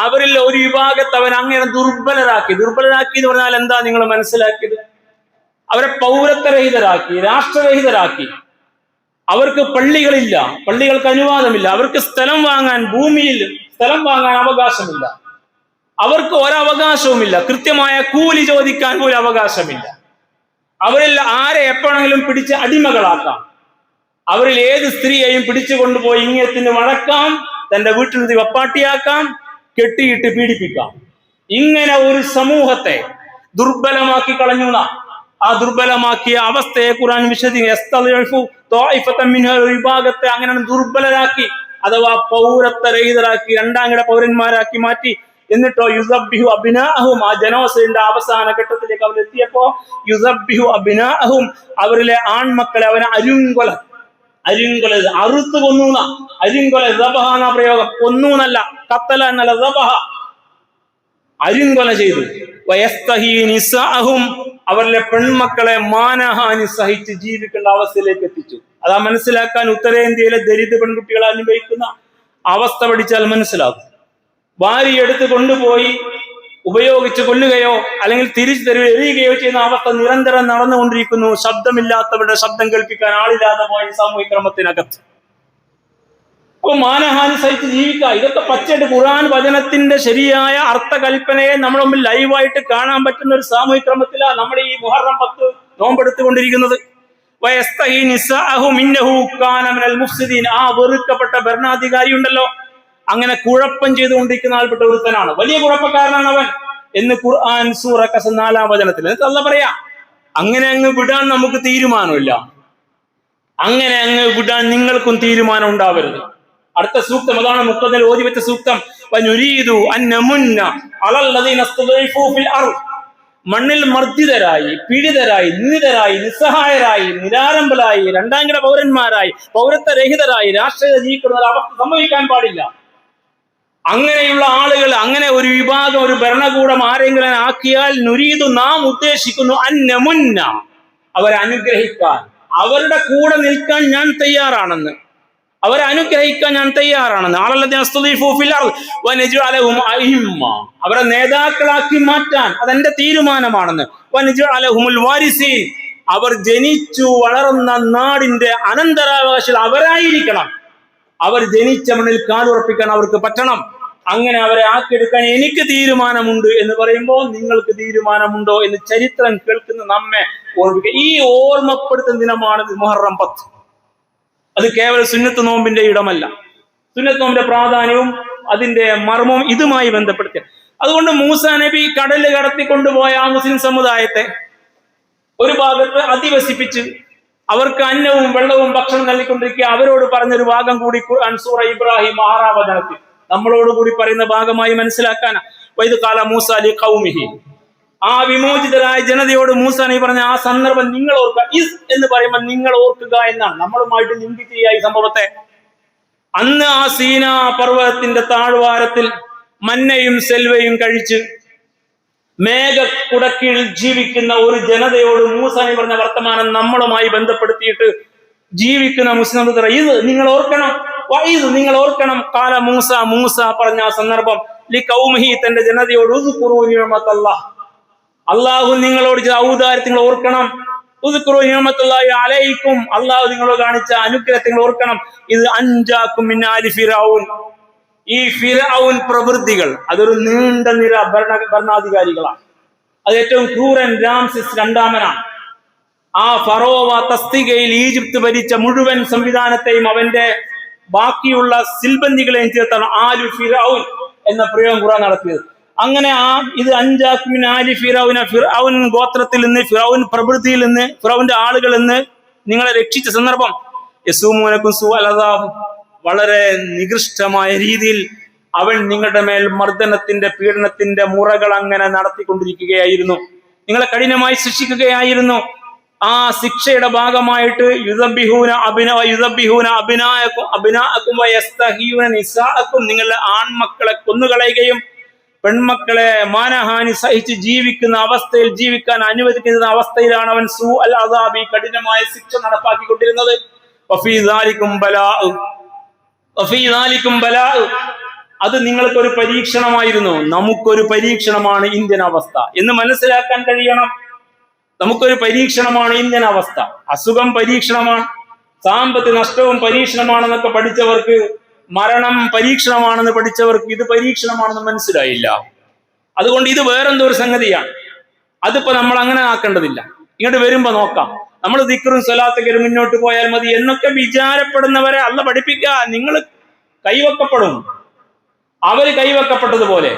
അവരിൽ ഒരു വിഭാഗത്തെ അവൻ അങ്ങനെ ദുർബലരാക്കി എന്ന് പറഞ്ഞാൽ എന്താ നിങ്ങൾ മനസ്സിലാക്കിയത്? അവരെ പൗരത്വരഹിതരാക്കി, രാഷ്ട്രരഹിതരാക്കി. അവർക്ക് പള്ളികളില്ല, പള്ളികൾക്ക് അനുവാദമില്ല, അവർക്ക് സ്ഥലം വാങ്ങാൻ, ഭൂമിയിൽ സ്ഥലം വാങ്ങാൻ അവകാശമില്ല, അവർക്ക് ഒരവകാശവുമില്ല, കൃത്യമായ കൂലി ചോദിക്കാൻ പോലും അവകാശമില്ല. അവരിൽ ആരെ എപ്പോഴെങ്കിലും പിടിച്ച് അടിമകളാക്കാം, അവരിൽ ഏത് സ്ത്രീയെയും പിടിച്ചു കൊണ്ടുപോയി ഇങ്ങത്തിന് വഴക്കാം, തന്റെ വീട്ടിൽ നിന്ന് വപ്പാട്ടിയാക്കാം, കെട്ടിയിട്ട് പീഡിപ്പിക്കാം. ഇങ്ങനെ ഒരു സമൂഹത്തെ ദുർബലമാക്കി കളഞ്ഞു. ആ ദുർബലമാക്കിയ അവസ്ഥയെ ഖുർആൻ വിഭാഗത്തെ അങ്ങനെ ദുർബലരാക്കി, അഥവാ പൗരത്വരഹിതരാക്കി, രണ്ടാംകിട പൗരന്മാരാക്കി മാറ്റി. എന്നിട്ടോ യുസബ്ബിഹു അബ്നാഅഹും, ആ ജനോസയുടെ അവസാന ഘട്ടത്തിലേക്ക് അവരെത്തിയപ്പോ യുസബ്ബിഹു അബ്നാഅഹും, അവരിലെ ആൺമക്കളെ അവനെ അരുങ്കൊല അറുത്ത് കൊന്നു. അരിങ്കൊല ദബഹ എന്ന പ്രയോഗം, കൊന്നു എന്നല്ല, കത്തല എന്നല്ല, ദബഹ അരിങ്കൊല ചെയ്തു. വയസ്തഹീ നിസാഅഹും, അവരിലെ പെൺമക്കളെ മാനഹാനി സഹിച്ച് ജീവിക്കേണ്ട അവസ്ഥയിലേക്ക് എത്തിച്ചു. അതാ മനസ്സിലാക്കാൻ ഉത്തരേന്ത്യയിലെ ദരിദ്ര പെൺകുട്ടികളെ അനുഭവിക്കുന്ന അവസ്ഥ പഠിച്ചാൽ മനസ്സിലാകും. ഭാര്യ എടുത്ത് കൊണ്ടുപോയി ഉപയോഗിച്ച് കൊല്ലുകയോ അല്ലെങ്കിൽ തിരിച്ചു തരുകയോ എറിയുകയോ ചെയ്യുന്ന അവസ്ഥ നിരന്തരം നടന്നുകൊണ്ടിരിക്കുന്നു. ശബ്ദമില്ലാത്തവരുടെ ശബ്ദം കേൾപ്പിക്കാൻ ആളില്ലാതെ പോയ സാമൂഹിക ക്രമത്തിനകത്ത്. അപ്പൊ മാനഹാനി സഹിച്ച് ജീവിക്കുക. ഇതൊക്കെ പച്ചയായിട്ട് ഖുർആൻ വചനത്തിന്റെ ശരിയായ അർത്ഥകൽപ്പനയെ നമ്മുടെ മുമ്പിൽ ലൈവായിട്ട് കാണാൻ പറ്റുന്ന ഒരു സാമൂഹിക ക്രമത്തിലാണ് നമ്മൾ ഈ മുഹറം 10 നോമ്പെടുത്തുകൊണ്ടിരിക്കുന്നത്. ആ വെറുക്കപ്പെട്ട ഭരണാധികാരി ഉണ്ടല്ലോ, അങ്ങനെ കുഴപ്പം ചെയ്തുകൊണ്ടിരിക്കുന്ന ആൾപ്പെട്ട ഒരുത്തനാണ്, വലിയ കുഴപ്പക്കാരനാണ് അവൻ എന്ന് ഖുർആൻ സൂറ കസ 4-ാം വചനത്തിൽ അല്ലാഹ് പറയാ. അങ്ങനെ അങ്ങ് വിടാൻ നമുക്ക് തീരുമാനമില്ല, അങ്ങനെ അങ്ങ് വിടാൻ നിങ്ങൾക്കും തീരുമാനം ഉണ്ടാവരുത്. അടുത്ത സൂക്തം അതാണ് മുഖത്തിൽ ഓതി വെച്ച സൂക്തം. മണ്ണിൽ മർദ്ദിതരായി, പീഡിതരായി, നിന്ദിതരായി, നിസ്സഹായരായി, നിരാലംബരായി, രണ്ടാംകിട പൗരന്മാരായി, പൗരത്വരഹിതരായി രാഷ്ട്രീയ ജീവിക്കുന്ന അവസ്ഥ സംഭവിക്കാൻ പാടില്ല. അങ്ങനെയുള്ള ആളുകൾ, അങ്ങനെ ഒരു വിഭാഗം, ഒരു ഭരണകൂടം ആരെങ്കിലും ആക്കിയാൽ നുരീദു, നാം ഉദ്ദേശിക്കുന്നു അന്നമുന്ന, അവരെ അനുഗ്രഹിക്കാൻ, അവരുടെ കൂടെ നിൽക്കാൻ ഞാൻ തയ്യാറാണെന്ന്, അവരെ അനുഗ്രഹിക്കാൻ ഞാൻ തയ്യാറാണെന്ന്. അവരെ നേതാക്കളാക്കി മാറ്റാൻ അതെന്റെ തീരുമാനമാണെന്ന്. അവർ ജനിച്ചു വളർന്ന നാടിന്റെ അനന്തരാവകാശികൾ അവരായിരിക്കണം. അവർ ജനിച്ച മണ്ണിൽ കാലുറപ്പിക്കാൻ അവർക്ക് പറ്റണം. അങ്ങനെ അവരെ ആക്കിയെടുക്കാൻ എനിക്ക് തീരുമാനമുണ്ട് എന്ന് പറയുമ്പോൾ നിങ്ങൾക്ക് തീരുമാനമുണ്ടോ എന്ന് ചരിത്രം കേൾക്കുന്ന നമ്മെ ഓർമ്മിക്കുക. ഈ ഓർമ്മപ്പെടുത്തുന്ന ദിനമാണ് മുഹറം 10. അത് കേവലം സുന്നത്ത് നോമ്പിന്റെ ഇടമല്ല. സുന്നത്ത് നോമ്പിന്റെ പ്രാധാന്യവും അതിന്റെ മർമ്മവും ഇതുമായി ബന്ധപ്പെടുത്തി. അതുകൊണ്ട് മൂസാ നബി കടല് കടത്തിക്കൊണ്ടുപോയ ആ മുസ്ലിം സമുദായത്തെ ഒരു ഭാഗത്ത് അധിവസിപ്പിച്ച് അവർക്ക് അന്നവും വെള്ളവും ഭക്ഷണം നൽകിക്കൊണ്ടിരിക്കുക. അവരോട് പറഞ്ഞൊരു ഭാഗം കൂടി ഖുർആൻ സൂറ ഇബ്രാഹിം 6-ാം വചനത്തിൽ നമ്മളോട് കൂടി പറയുന്ന ഭാഗമായി മനസ്സിലാക്കാനാ. വൈദ് ഖാല മൂസ ലി ഖൗമിഹി, ആ വിമോചിതരായ ജനതയോട് മൂസാ നബി പറഞ്ഞ ആ സന്ദർഭം നിങ്ങൾ ഓർക്കുക. ഇസ് എന്ന് പറയുമ്പോൾ നിങ്ങൾ ഓർക്കുക എന്നാണ്. നമ്മളുമായിട്ട് ലിങ്ക് ചെയ്യുക ഈ സംഭവത്തെ. അന്ന് ആ സീനാ പർവ്വതത്തിന്റെ താഴ്വാരത്തിൽ മന്നയും സെൽവയും കഴിച്ച് മേഘക്കുടക്കീഴിൽ ജീവിക്കുന്ന ഒരു ജനതയോട് മൂസാ നബി പറഞ്ഞ വർത്തമാനം നമ്മളുമായി ബന്ധപ്പെടുത്തിയിട്ട് ജീവിക്കുന്ന മുസ്ലിം ഇത് നിങ്ങൾ ഓർക്കണം, വൈദ് നിങ്ങൾ ഓർക്കണം. കാല മൂസ, മൂസ പറഞ്ഞ ആ സന്ദർഭം ലി ഖൗമിഹി, തന്റെ ജനതയോട് ഉസ്കുറൂ നിഅമത്തല്ലാഹ്, അള്ളാഹു നിങ്ങളോട് ചെയ്ത ഔദാര്യം നിങ്ങൾ ഓർക്കണം. ഉസ്കുറൂ നിഅമത്തല്ലാഹി അലൈക്കും, അള്ളാഹു നിങ്ങളോട് കാണിച്ച അനുഗ്രഹത്തെ നിങ്ങൾ ഓർക്കണം. ഇത് അൻജാക്കും മിൻ ആലി ഫിറഔൻ, ഈ ഫിറഔൻ പ്രവൃത്തികൾ അതൊരു നീണ്ട നിര ഭരണാധികാരികളാണ്. അത് ഏറ്റവും ക്രൂരൻ രാംസിസ് 2-ാമനാണ്. ആ ഫറോവ തസ്തികയിൽ ഈജിപ്ത് ഭരിച്ച മുഴുവൻ സംവിധാനത്തെയും അവന്റെ ബാക്കിയുള്ള സിൽബന്ദികളെയും ചേർത്താണ് ആലു ഫിറഔൻ എന്ന പ്രയോഗം ഖുർആൻ നടത്തിയത്. അങ്ങനെ ഇത് അൻജാക്കും ആലി ഫിറഔന, ഫിറഔൻ ഗോത്രത്തിൽ നിന്ന്, ഫിറഔൻ പ്രവൃത്തിയിൽ നിന്ന്, ഫിറഔന്റെ ആളുകൾ നിന്ന് നിങ്ങളെ രക്ഷിച്ച സന്ദർഭം. യസൂമുനക്കും സൂഅൽ അദാബ്, വളരെ നികൃഷ്ടമായ രീതിയിൽ അവൻ നിങ്ങളുടെ മേൽ മർദ്ദനത്തിന്റെ, പീഡനത്തിന്റെ മുറകൾ അങ്ങനെ നടത്തിക്കൊണ്ടിരിക്കുകയായിരുന്നു. നിങ്ങളെ കഠിനമായി ശിക്ഷിക്കുകയായിരുന്നു. ആ ശിക്ഷയുടെ ഭാഗമായിട്ട് നിങ്ങളുടെ ആൺമക്കളെ കൊന്നുകളയുകയും പെൺമക്കളെ മാനഹാനി സഹിച്ച് ജീവിക്കുന്ന അവസ്ഥയിൽ ജീവിക്കാൻ അനുവദിക്കുന്ന അവസ്ഥയിലാണ് അവൻ സൂഅൽ അദാബി, കഠിനമായ ശിക്ഷ നടപ്പാക്കിക്കൊണ്ടിരുന്നത്. അത് നിങ്ങൾക്കൊരു പരീക്ഷണമായിരുന്നു, നമുക്കൊരു പരീക്ഷണമാണ് ഇന്ത്യൻ അവസ്ഥ എന്ന് മനസ്സിലാക്കാൻ കഴിയണം. നമുക്കൊരു പരീക്ഷണമാണ് ഇന്ത്യൻ അവസ്ഥ. അസുഖം പരീക്ഷണമാണ്, സാമ്പത്തിക നഷ്ടവും പരീക്ഷണമാണെന്നൊക്കെ പഠിച്ചവർക്ക്, മരണം പരീക്ഷണമാണെന്ന് പഠിച്ചവർക്ക് ഇത് പരീക്ഷണമാണെന്ന് മനസ്സിലായില്ല. അതുകൊണ്ട് ഇത് വേറെന്തോ ഒരു സംഗതിയാണ്. അതിപ്പോ നമ്മൾ അങ്ങനെ ആക്കേണ്ടതില്ല. ഇങ്ങോട്ട് വരുമ്പോ നോക്കാം, നമ്മൾ ദിക്റും സ്വലാത്തൊക്കെ മുന്നോട്ട് പോയാൽ മതി എന്നൊക്കെ വിചാരപ്പെടുന്നവരെ അല്ല പഠിപ്പിക്കുക. നിങ്ങൾ കൈവക്കപ്പെടും, അവര് കൈവക്കപ്പെട്ടതുപോലെ.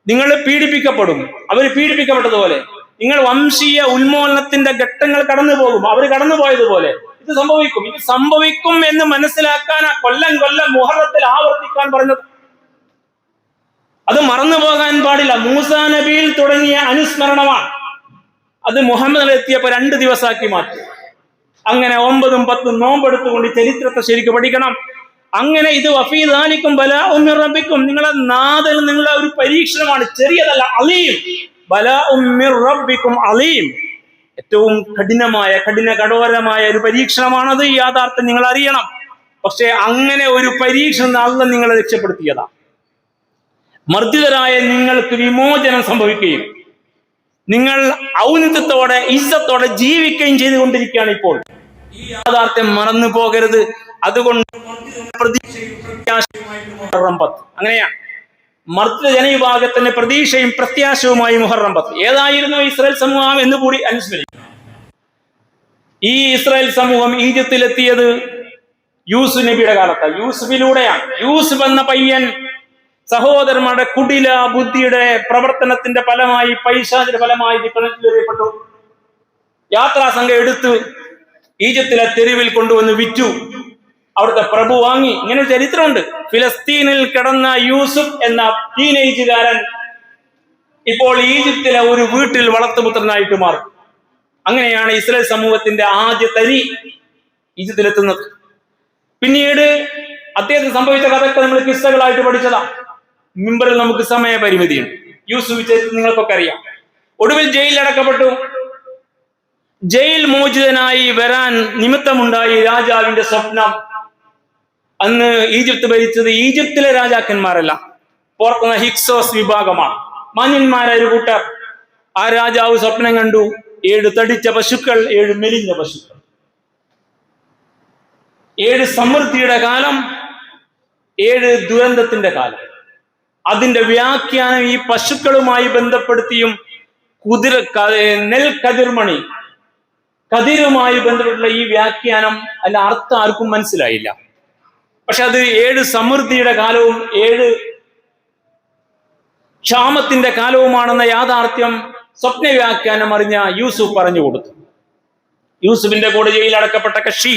നിങ്ങൾ പീഡിപ്പിക്കപ്പെടും, അവര് പീഡിപ്പിക്കപ്പെട്ടതുപോലെ. നിങ്ങൾ വംശീയ ഉന്മൂലനത്തിന്റെ ഘട്ടങ്ങൾ കടന്നു പോകും, അവർ കടന്നുപോയതുപോലെ ഇത് സംഭവിക്കും. ഇത് സംഭവിക്കും എന്ന് മനസ്സിലാക്കാൻ കൊല്ലം കൊല്ലം മുഹറത്തിൽ ആവർത്തിക്കാൻ പറഞ്ഞത്. അത് മറന്നു പോകാൻ പാടില്ല. മൂസാ നബിയിൽ തുടങ്ങിയ അനുസ്മരണമാണ്. അത് മുഹമ്മദ് എത്തിയപ്പോ 2 ദിവസമാക്കി മാറ്റി. അങ്ങനെ 9ഉം 10ഉം നോമ്പെടുത്തുകൊണ്ട് ചരിത്രത്തെ ശരിക്കും പഠിക്കണം. അങ്ങനെ ഇത് വഫീദാലിക്കും ബലാഉം മിർ റബ്ബിക്കും, നിങ്ങളെ നാഥൻ നിങ്ങളെ ഒരു പരീക്ഷണമാണ്, ചെറിയതല്ല, അലീം. ബലാഉം മിർ റബ്ബിക്കും അലീം, ഏറ്റവും കഠോരമായ ഒരു പരീക്ഷണമാണത്. ഈ യാഥാർത്ഥ്യം നിങ്ങൾ അറിയണം. പക്ഷെ അങ്ങനെ ഒരു പരീക്ഷണം അല്ലാഹ് നിങ്ങളെ രക്ഷപ്പെടുത്തിയതാണ്. മർദ്ദിതരായ നിങ്ങൾക്ക് വിമോചനം സംഭവിക്കുകയും നിങ്ങൾ ഔന്നത്യത്തോടെ ഇസ്സത്തോടെ ജീവിക്കുകയും ചെയ്തുകൊണ്ടിരിക്കുകയാണ് ഇപ്പോൾ. ഈ യാഥാർത്ഥ്യം മറന്നു പോകരുത്. അതുകൊണ്ട് അങ്ങനെയാണ് മർദ്ദിത ജനവിഭാഗത്തിന്റെ പ്രതീക്ഷയും പ്രത്യാശയുമായി മുഹറം 10. ഏതായിരുന്നു ഇസ്രായേൽ സമൂഹം എന്ന് കൂടി അനുസ്മരിക്കും. ഈ ഇസ്രായേൽ സമൂഹം ഈജിപ്തിലെത്തിയത് യൂസുഫ് നബിയുടെ കാലത്താണ്. യൂസുഫിലൂടെയാണ്. യൂസുഫ് എന്ന പയ്യൻ സഹോദരന്മാരുടെ കുടില ബുദ്ധിയുടെ പ്രവർത്തനത്തിന്റെ ഫലമായി, പൈശാചിന്റെ ഫലമായി കിണറ്റിലെറിയപ്പെട്ടു. യാത്രാസംഘം എടുത്തു ഈജിപ്തിലെ തെരുവിൽ കൊണ്ടുവന്ന് വിറ്റു. അവിടുത്തെ പ്രഭു വാങ്ങി. ഇങ്ങനെ ഒരു ചരിത്രമുണ്ട്. ഫിലസ്തീനിൽ കിടന്ന യൂസുഫ് എന്ന ടീനേജുകാരൻ ഇപ്പോൾ ഈജിപ്തിലെ ഒരു വീട്ടിൽ വളർത്തുപുത്രനായിട്ട് മാറി. അങ്ങനെയാണ് ഇസ്രായേൽ സമൂഹത്തിന്റെ ആദ്യ തരി ഈജിപ്തിലെത്തുന്നത്. പിന്നീട് അദ്ദേഹത്തിന് സംഭവിച്ച കഥയൊക്കെ നമ്മൾ കിസ്സകളായിട്ട് പഠിച്ചതാ. മിമ്പറിൽ നമുക്ക് സമയപരിമിതിയുണ്ട്. യൂസുഫ് ചരിത്രം നിങ്ങൾക്കൊക്കെ അറിയാം. ഒടുവിൽ ജയിലിലടക്കപ്പെട്ടു. ജയിൽ മോചിതനായി വരാൻ നിമിത്തമുണ്ടായി രാജാവിന്റെ സ്വപ്നം. അന്ന് ഈജിപ്ത് ഭരിച്ചത് ഈജിപ്തിലെ രാജാക്കന്മാരല്ല, പുറത്തുനിന്ന ഹിക്സോസ് വിഭാഗമാണ്. മാന്യന്മാരായ ഒരു കൂട്ടർ. ആ രാജാവ് സ്വപ്നം കണ്ടു. 7 തടിച്ച പശുക്കൾ, 7 മെലിഞ്ഞ പശുക്കൾ. 7 സമൃദ്ധിയുടെ കാലം, 7 ദുരന്തത്തിന്റെ കാലം. അതിന്റെ വ്യാഖ്യാനം ഈ പശുക്കളുമായി ബന്ധപ്പെടുത്തിയും നെൽക്കതിർമണി കതിരുമായി ബന്ധപ്പെട്ടുള്ള ഈ വ്യാഖ്യാനം അല്ല അർത്ഥം ആർക്കും മനസ്സിലായില്ല. പക്ഷെ അത് 7 സമൃദ്ധിയുടെ കാലവും 7 ക്ഷാമത്തിന്റെ കാലവുമാണെന്ന യാഥാർത്ഥ്യം സ്വപ്ന വ്യാഖ്യാനം അറിഞ്ഞ യൂസുഫ് പറഞ്ഞു കൊടുത്തു. യൂസുഫിന്റെ കൂടെ ജയിലടക്കപ്പെട്ട കക്ഷി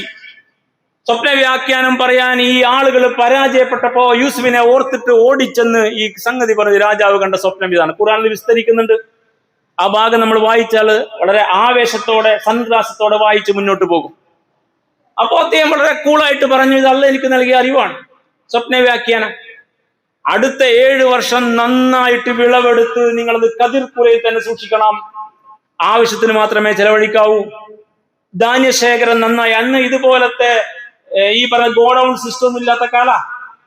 സ്വപ്ന വ്യാഖ്യാനം പറയാൻ ഈ ആളുകൾ പരാജയപ്പെട്ടപ്പോ യൂസുഫിനെ ഓർത്തിട്ട് ഓടിച്ചെന്ന് ഈ സംഗതി പറഞ്ഞ് രാജാവ് കണ്ട സ്വപ്നം ഇതാണ്. ഖുർആനിൽ വിസ്തരിക്കുന്നുണ്ട്. ആ ഭാഗം നമ്മൾ വായിച്ചാൽ വളരെ ആവേശത്തോടെ സന്ത്രാസത്തോടെ വായിച്ച് മുന്നോട്ട് പോകും. അപ്പോ അദ്ദേഹം വളരെ കൂളായിട്ട് പറഞ്ഞു, ഇത് അള്ളാഹ് എനിക്ക് നൽകിയ അറിവാണ്. സ്വപ്ന വ്യാഖ്യാനം. അടുത്ത 7 വർഷം നന്നായിട്ട് വിളവെടുത്ത് നിങ്ങളത് കതിർപ്പുരയിൽ തന്നെ സൂക്ഷിക്കണം. ആവശ്യത്തിന് മാത്രമേ ചെലവഴിക്കാവൂ. ധാന്യശേഖരം നന്നായി. അന്ന് ഇതുപോലത്തെ ഈ പറഞ്ഞ ഗോഡൌൺ സിസ്റ്റം ഒന്നും ഇല്ലാത്ത കാല.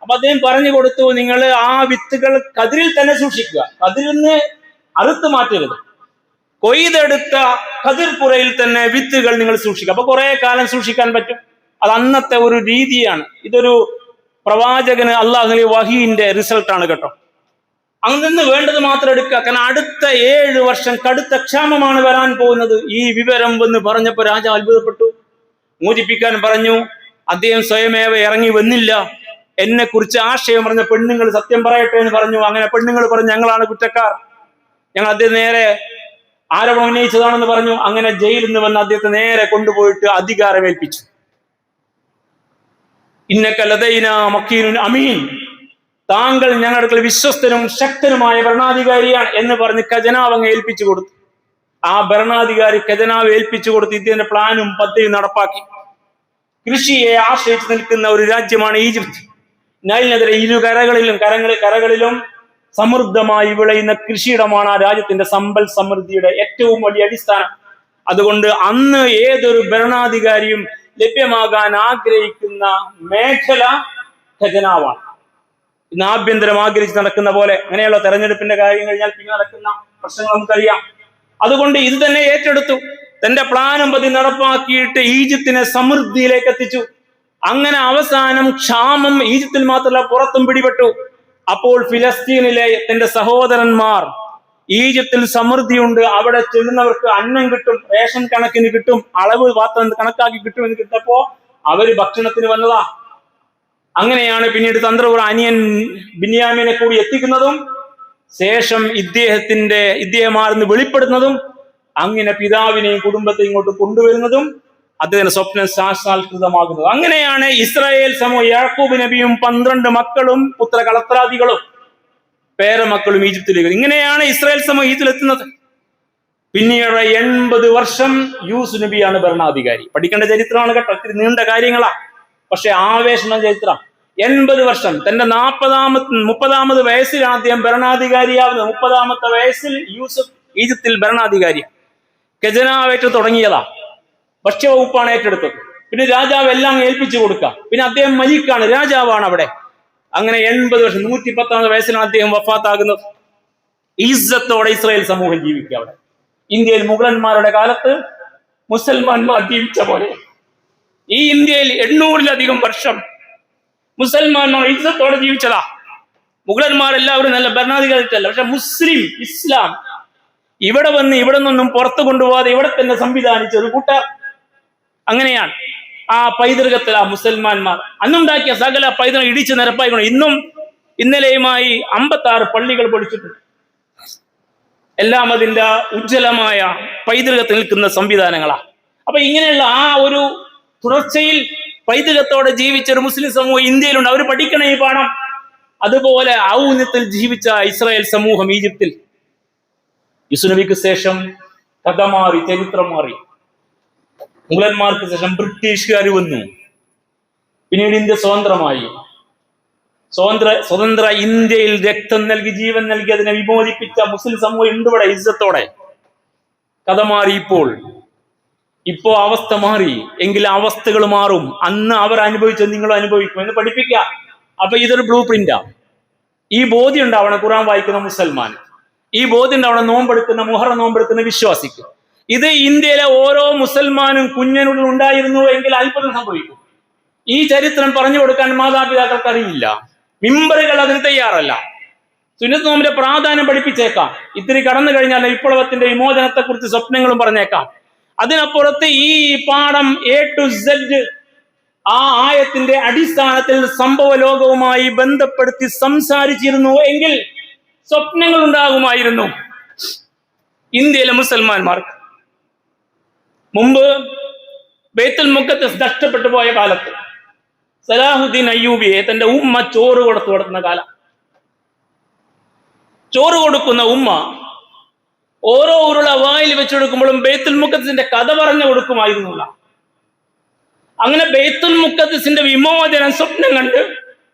അപ്പൊ അദ്ദേഹം പറഞ്ഞു കൊടുത്തു, നിങ്ങൾ ആ വിത്തുകൾ കതിരിൽ തന്നെ സൂക്ഷിക്കുക. കതിരിൽ നിന്ന് അറുത്ത് മാറ്റരുത്. കൊയ്തെടുത്ത കതിർപ്പുരയിൽ തന്നെ വിത്തുകൾ നിങ്ങൾ സൂക്ഷിക്കുക. അപ്പൊ കുറെ കാലം സൂക്ഷിക്കാൻ പറ്റും. അത് അന്നത്തെ ഒരു രീതിയാണ്. ഇതൊരു പ്രവാചകന് അള്ളാഹുവിന്റെ വഹീന്റെ റിസൾട്ടാണ് കേട്ടോ. അങ്ങനെ വേണ്ടത് മാത്രം എടുക്കുക. കാരണം അടുത്ത 7 വർഷം കടുത്ത ക്ഷാമമാണ് വരാൻ പോകുന്നത്. ഈ വിവരം വന്ന് പറഞ്ഞപ്പോൾ രാജാവ് അത്ഭുതപ്പെട്ടു. മോചിപ്പിക്കാൻ പറഞ്ഞു. അദ്ദേഹം സ്വയമേവ ഇറങ്ങി വന്നില്ല. എന്നെ കുറിച്ച് ആശയം പറഞ്ഞ പെണ്ണുങ്ങൾ സത്യം പറയട്ടെ എന്ന് പറഞ്ഞു. അങ്ങനെ പെണ്ണുങ്ങൾ പറഞ്ഞു, ഞങ്ങളാണ് കുറ്റക്കാർ, ഞങ്ങൾ അദ്ദേഹം നേരെ ആരോപണം ഉന്നയിച്ചതാണെന്ന് പറഞ്ഞു. അങ്ങനെ ജയിലിൽ നിന്ന് വന്ന് അദ്ദേഹത്തെ നേരെ കൊണ്ടുപോയിട്ട് അധികാരമേൽപ്പിച്ചു. ഇന്നക ലദൈന മക്കീനുൻ അമീൻ, താങ്കൾ ഞങ്ങളുടെ വിശ്വസ്തനും ശക്തനുമായ ഭരണാധികാരിയാണ് എന്ന് പറഞ്ഞ് ഖജനാവ് അങ്ങ് ഏൽപ്പിച്ചു കൊടുത്തു. ആ ഭരണാധികാരി ഖജനാവ് ഏൽപ്പിച്ചു കൊടുത്ത് ഇതിന്റെ പ്ലാനും പദ്ധതിയും നടപ്പാക്കി. കൃഷിയെ ആശ്രയിച്ച് നിൽക്കുന്ന ഒരു രാജ്യമാണ് ഈജിപ്ത്. നൈലിനെതിരെ 2 കരകളിലും സമൃദ്ധമായി വിളയുന്ന കൃഷിയിടമാണ് ആ രാജ്യത്തിന്റെ സമ്പൽ സമൃദ്ധിയുടെ ഏറ്റവും വലിയ അടിസ്ഥാനം. അതുകൊണ്ട് അന്ന് ഏതൊരു ഭരണാധികാരിയും ലഭ്യമാകാൻ ആഗ്രഹിക്കുന്ന മേഖല ഖജനാവാണ്. ഇന്ന് ആഭ്യന്തരം ആഗ്രഹിച്ച് നടക്കുന്ന പോലെ അങ്ങനെയുള്ള തെരഞ്ഞെടുപ്പിന്റെ കാര്യം കഴിഞ്ഞാൽ പിന്നെ നടക്കുന്ന പ്രശ്നങ്ങൾ നമുക്കറിയാം. അതുകൊണ്ട് ഇത് തന്നെ ഏറ്റെടുത്തു. തന്റെ പ്ലാനും പതി നടപ്പാക്കിയിട്ട് ഈജിപ്തിനെ സമൃദ്ധിയിലേക്ക് എത്തിച്ചു. അങ്ങനെ അവസാനം ക്ഷാമം ഈജിപ്തിൽ മാത്രമല്ല പുറത്തും പിടിപെട്ടു. അപ്പോൾ ഫിലസ്തീനിലെ തന്റെ സഹോദരന്മാർ, ഈജിപ്തിൽ സമൃദ്ധിയുണ്ട്, അവിടെ ചെല്ലുന്നവർക്ക് അന്നം കിട്ടും, റേഷൻ കണക്കിന് കിട്ടും, അളവ് പാത്രം കണക്കാക്കി കിട്ടുമെന്ന് കിട്ടപ്പോ അവര് ഭക്ഷണത്തിന് വന്നതാ. അങ്ങനെയാണ് പിന്നീട് തന്ത്രപൂർവ്വം അനിയൻ ബിന്യാമീനെ കൂടി എത്തിക്കുന്നതും ശേഷം ഇദ്ദേഹമാർന്ന് വെളിപ്പെടുന്നതും അങ്ങനെ പിതാവിനെയും കുടുംബത്തെയും ഇങ്ങോട്ട് കൊണ്ടുവരുന്നതും അദ്ദേഹത്തിന്റെ സ്വപ്നം സാക്ഷാത്കൃതമാകുന്നത്. അങ്ങനെയാണ് ഇസ്രായേൽ സമൂഹം യാക്കൂബ് നബിയും 12 മക്കളും പുത്രകളത്രാദികളും പേരമക്കളും ഈജിപ്തിലേക്ക്. ഇങ്ങനെയാണ് ഇസ്രായേൽ സമൂഹം ഈജിപ്തിലെത്തുന്നത്. പിന്നീട് 80 വർഷം യൂസുഫ് നബിയാണ് ഭരണാധികാരി. പഠിക്കേണ്ട ചരിത്രമാണ് കേട്ടോ. ഇത്തിരി നീണ്ട കാര്യങ്ങളാ, പക്ഷെ ആവേശം ചരിത്രം. 80 വർഷം. തന്റെ 30ാമത് വയസ്സിൽ ആദ്യം ഭരണാധികാരിയാവുന്നത്. 30ാമത്തെ വയസ്സിൽ യൂസുഫ് ഈജിപ്തിൽ ഭരണാധികാരി. ഖജനാവേറ്റ് തുടങ്ങിയതാ. ഭക്ഷ്യവകുപ്പാണ് ഏറ്റെടുത്തത്. പിന്നെ രാജാവ് എല്ലാം ഏൽപ്പിച്ചു കൊടുക്കുക. പിന്നെ അദ്ദേഹം മലിക്കാണ്, രാജാവാണ് അവിടെ. അങ്ങനെ 80 വർഷം 110 വയസ്സിലാണ് അദ്ദേഹം വഫാത്താകുന്നത്. ഇസ്സത്തോടെ ഇസ്രായേൽ സമൂഹം ജീവിക്കുക അവിടെ. ഇന്ത്യയിൽ മുഗളന്മാരുടെ കാലത്ത് മുസൽമാന്മാർ ജീവിച്ച പോലെ ഈ ഇന്ത്യയിൽ 800-ലധികം വർഷം മുസൽമാന്മാർ ഇസ്സത്തോടെ ജീവിച്ചതാ. മുഗളന്മാരെല്ലാവരും നല്ല ഭരണാധികാരികളല്ല, പക്ഷെ മുസ്ലിം ഇസ്ലാം ഇവിടെ വന്ന് ഇവിടെ നിന്നും പുറത്തു കൊണ്ടുപോകാതെ ഇവിടെ തന്നെ സംവിധാനിച്ച ഒരു കൂട്ടർ. അങ്ങനെയാണ് ആ പൈതൃകത്തിൽ ആ മുസൽമാന്മാർ അന്നുണ്ടാക്കിയ സകല പൈതൃകം ഇടിച്ച് നിരപ്പായിക്കൊണ്ട് ഇന്നും ഇന്നലെയുമായി 56 പള്ളികൾ പൊളിച്ചിട്ടുണ്ട്. എല്ലാം അതിൻ്റെ ഉജ്ജ്വലമായ പൈതൃകത്തിൽ നിൽക്കുന്ന സംവിധാനങ്ങളാണ്. അപ്പൊ ഇങ്ങനെയുള്ള ആ ഒരു തുടർച്ചയിൽ പൈതൃകത്തോടെ ജീവിച്ച ഒരു മുസ്ലിം സമൂഹം ഇന്ത്യയിലുണ്ട്. അവർ പഠിക്കണം ഈ പാഠം. അതുപോലെ ഔന്നത്യത്തിൽ ജീവിച്ച ഇസ്രായേൽ സമൂഹം ഈജിപ്തിൽ. യൂസുഫ് ശേഷം കഥ മാറി, ചരിത്രം മാറി. മുഗളന്മാർക്ക് ശേഷം ബ്രിട്ടീഷുകാർ വന്നു. പിന്നീട് ഇന്ത്യ സ്വതന്ത്രമായി. സ്വതന്ത്ര ഇന്ത്യയിൽ രക്തം നൽകി ജീവൻ നൽകി അതിനെ വിമോചിപ്പിച്ച മുസ്ലിം സമൂഹം ഉണ്ട് ഇവിടെ ഇസ്സത്തോടെ. കഥ മാറി. ഇപ്പോ അവസ്ഥ മാറി. എങ്കിൽ അവസ്ഥകൾ മാറും. അന്ന് അവർ അനുഭവിച്ചത് നിങ്ങൾ അനുഭവിക്കും എന്ന് പഠിപ്പിക്കുക. അപ്പൊ ഇതൊരു ബ്ലൂ പ്രിന്റാ. ഈ ബോധ്യം ഉണ്ടാവണം ഖുർആൻ വായിക്കുന്ന മുസൽമാൻ. ഈ ബോധ്യം ഉണ്ടാവണം നോമ്പെടുക്കുന്ന മുഹറം നോമ്പെടുക്കുന്ന വിശ്വാസിക്ക്. ഇത് ഇന്ത്യയിലെ ഓരോ മുസൽമാനും കുഞ്ഞിനുള്ളിൽ ഉണ്ടായിരുന്നു എങ്കിൽ അത്ഭുതം സംഭവിക്കും. ഈ ചരിത്രം പറഞ്ഞു കൊടുക്കാൻ മാതാപിതാക്കൾക്ക് അറിയില്ല. മിമ്പറുകൾ അതിന് തയ്യാറല്ല. സുന്നത്ത് നോമ്പിന്റെ പ്രാധാന്യം പഠിപ്പിച്ചേക്കാം. ഇത്തിരി കടന്നു കഴിഞ്ഞാൽ വിപ്ലവത്തിന്റെ വിമോചനത്തെ കുറിച്ച് സ്വപ്നങ്ങളും പറഞ്ഞേക്കാം. അതിനപ്പുറത്ത് ഈ പാഠം A to Z ആ ആയത്തിന്റെ അടിസ്ഥാനത്തിൽ സംഭവ ലോകവുമായി ബന്ധപ്പെടുത്തി സംസാരിച്ചിരുന്നു എങ്കിൽ സ്വപ്നങ്ങൾ ഉണ്ടാകുമായിരുന്നു ഇന്ത്യയിലെ മുസൽമാന്മാർക്ക്. മുമ്പ് ബൈത്തുൽ മുഖദ്ദസ് നഷ്ടപ്പെട്ടു പോയ കാലത്ത് സലാഹുദ്ദീൻ അയ്യൂബിയെ തന്റെ ഉമ്മ ചോറ് കൊടുക്കുന്ന കാലം. ചോറ് കൊടുക്കുന്ന ഉമ്മ ഓരോ ഉരുള വായിൽ വെച്ചെടുക്കുമ്പോഴും ബൈത്തുൽ മുഖദ്ദസിന്റെ കഥ പറഞ്ഞു കൊടുക്കുമായിരുന്നില്ല. അങ്ങനെ ബൈത്തുൽ മുഖദ്ദസിന്റെ വിമോചനം സ്വപ്നം കണ്ട്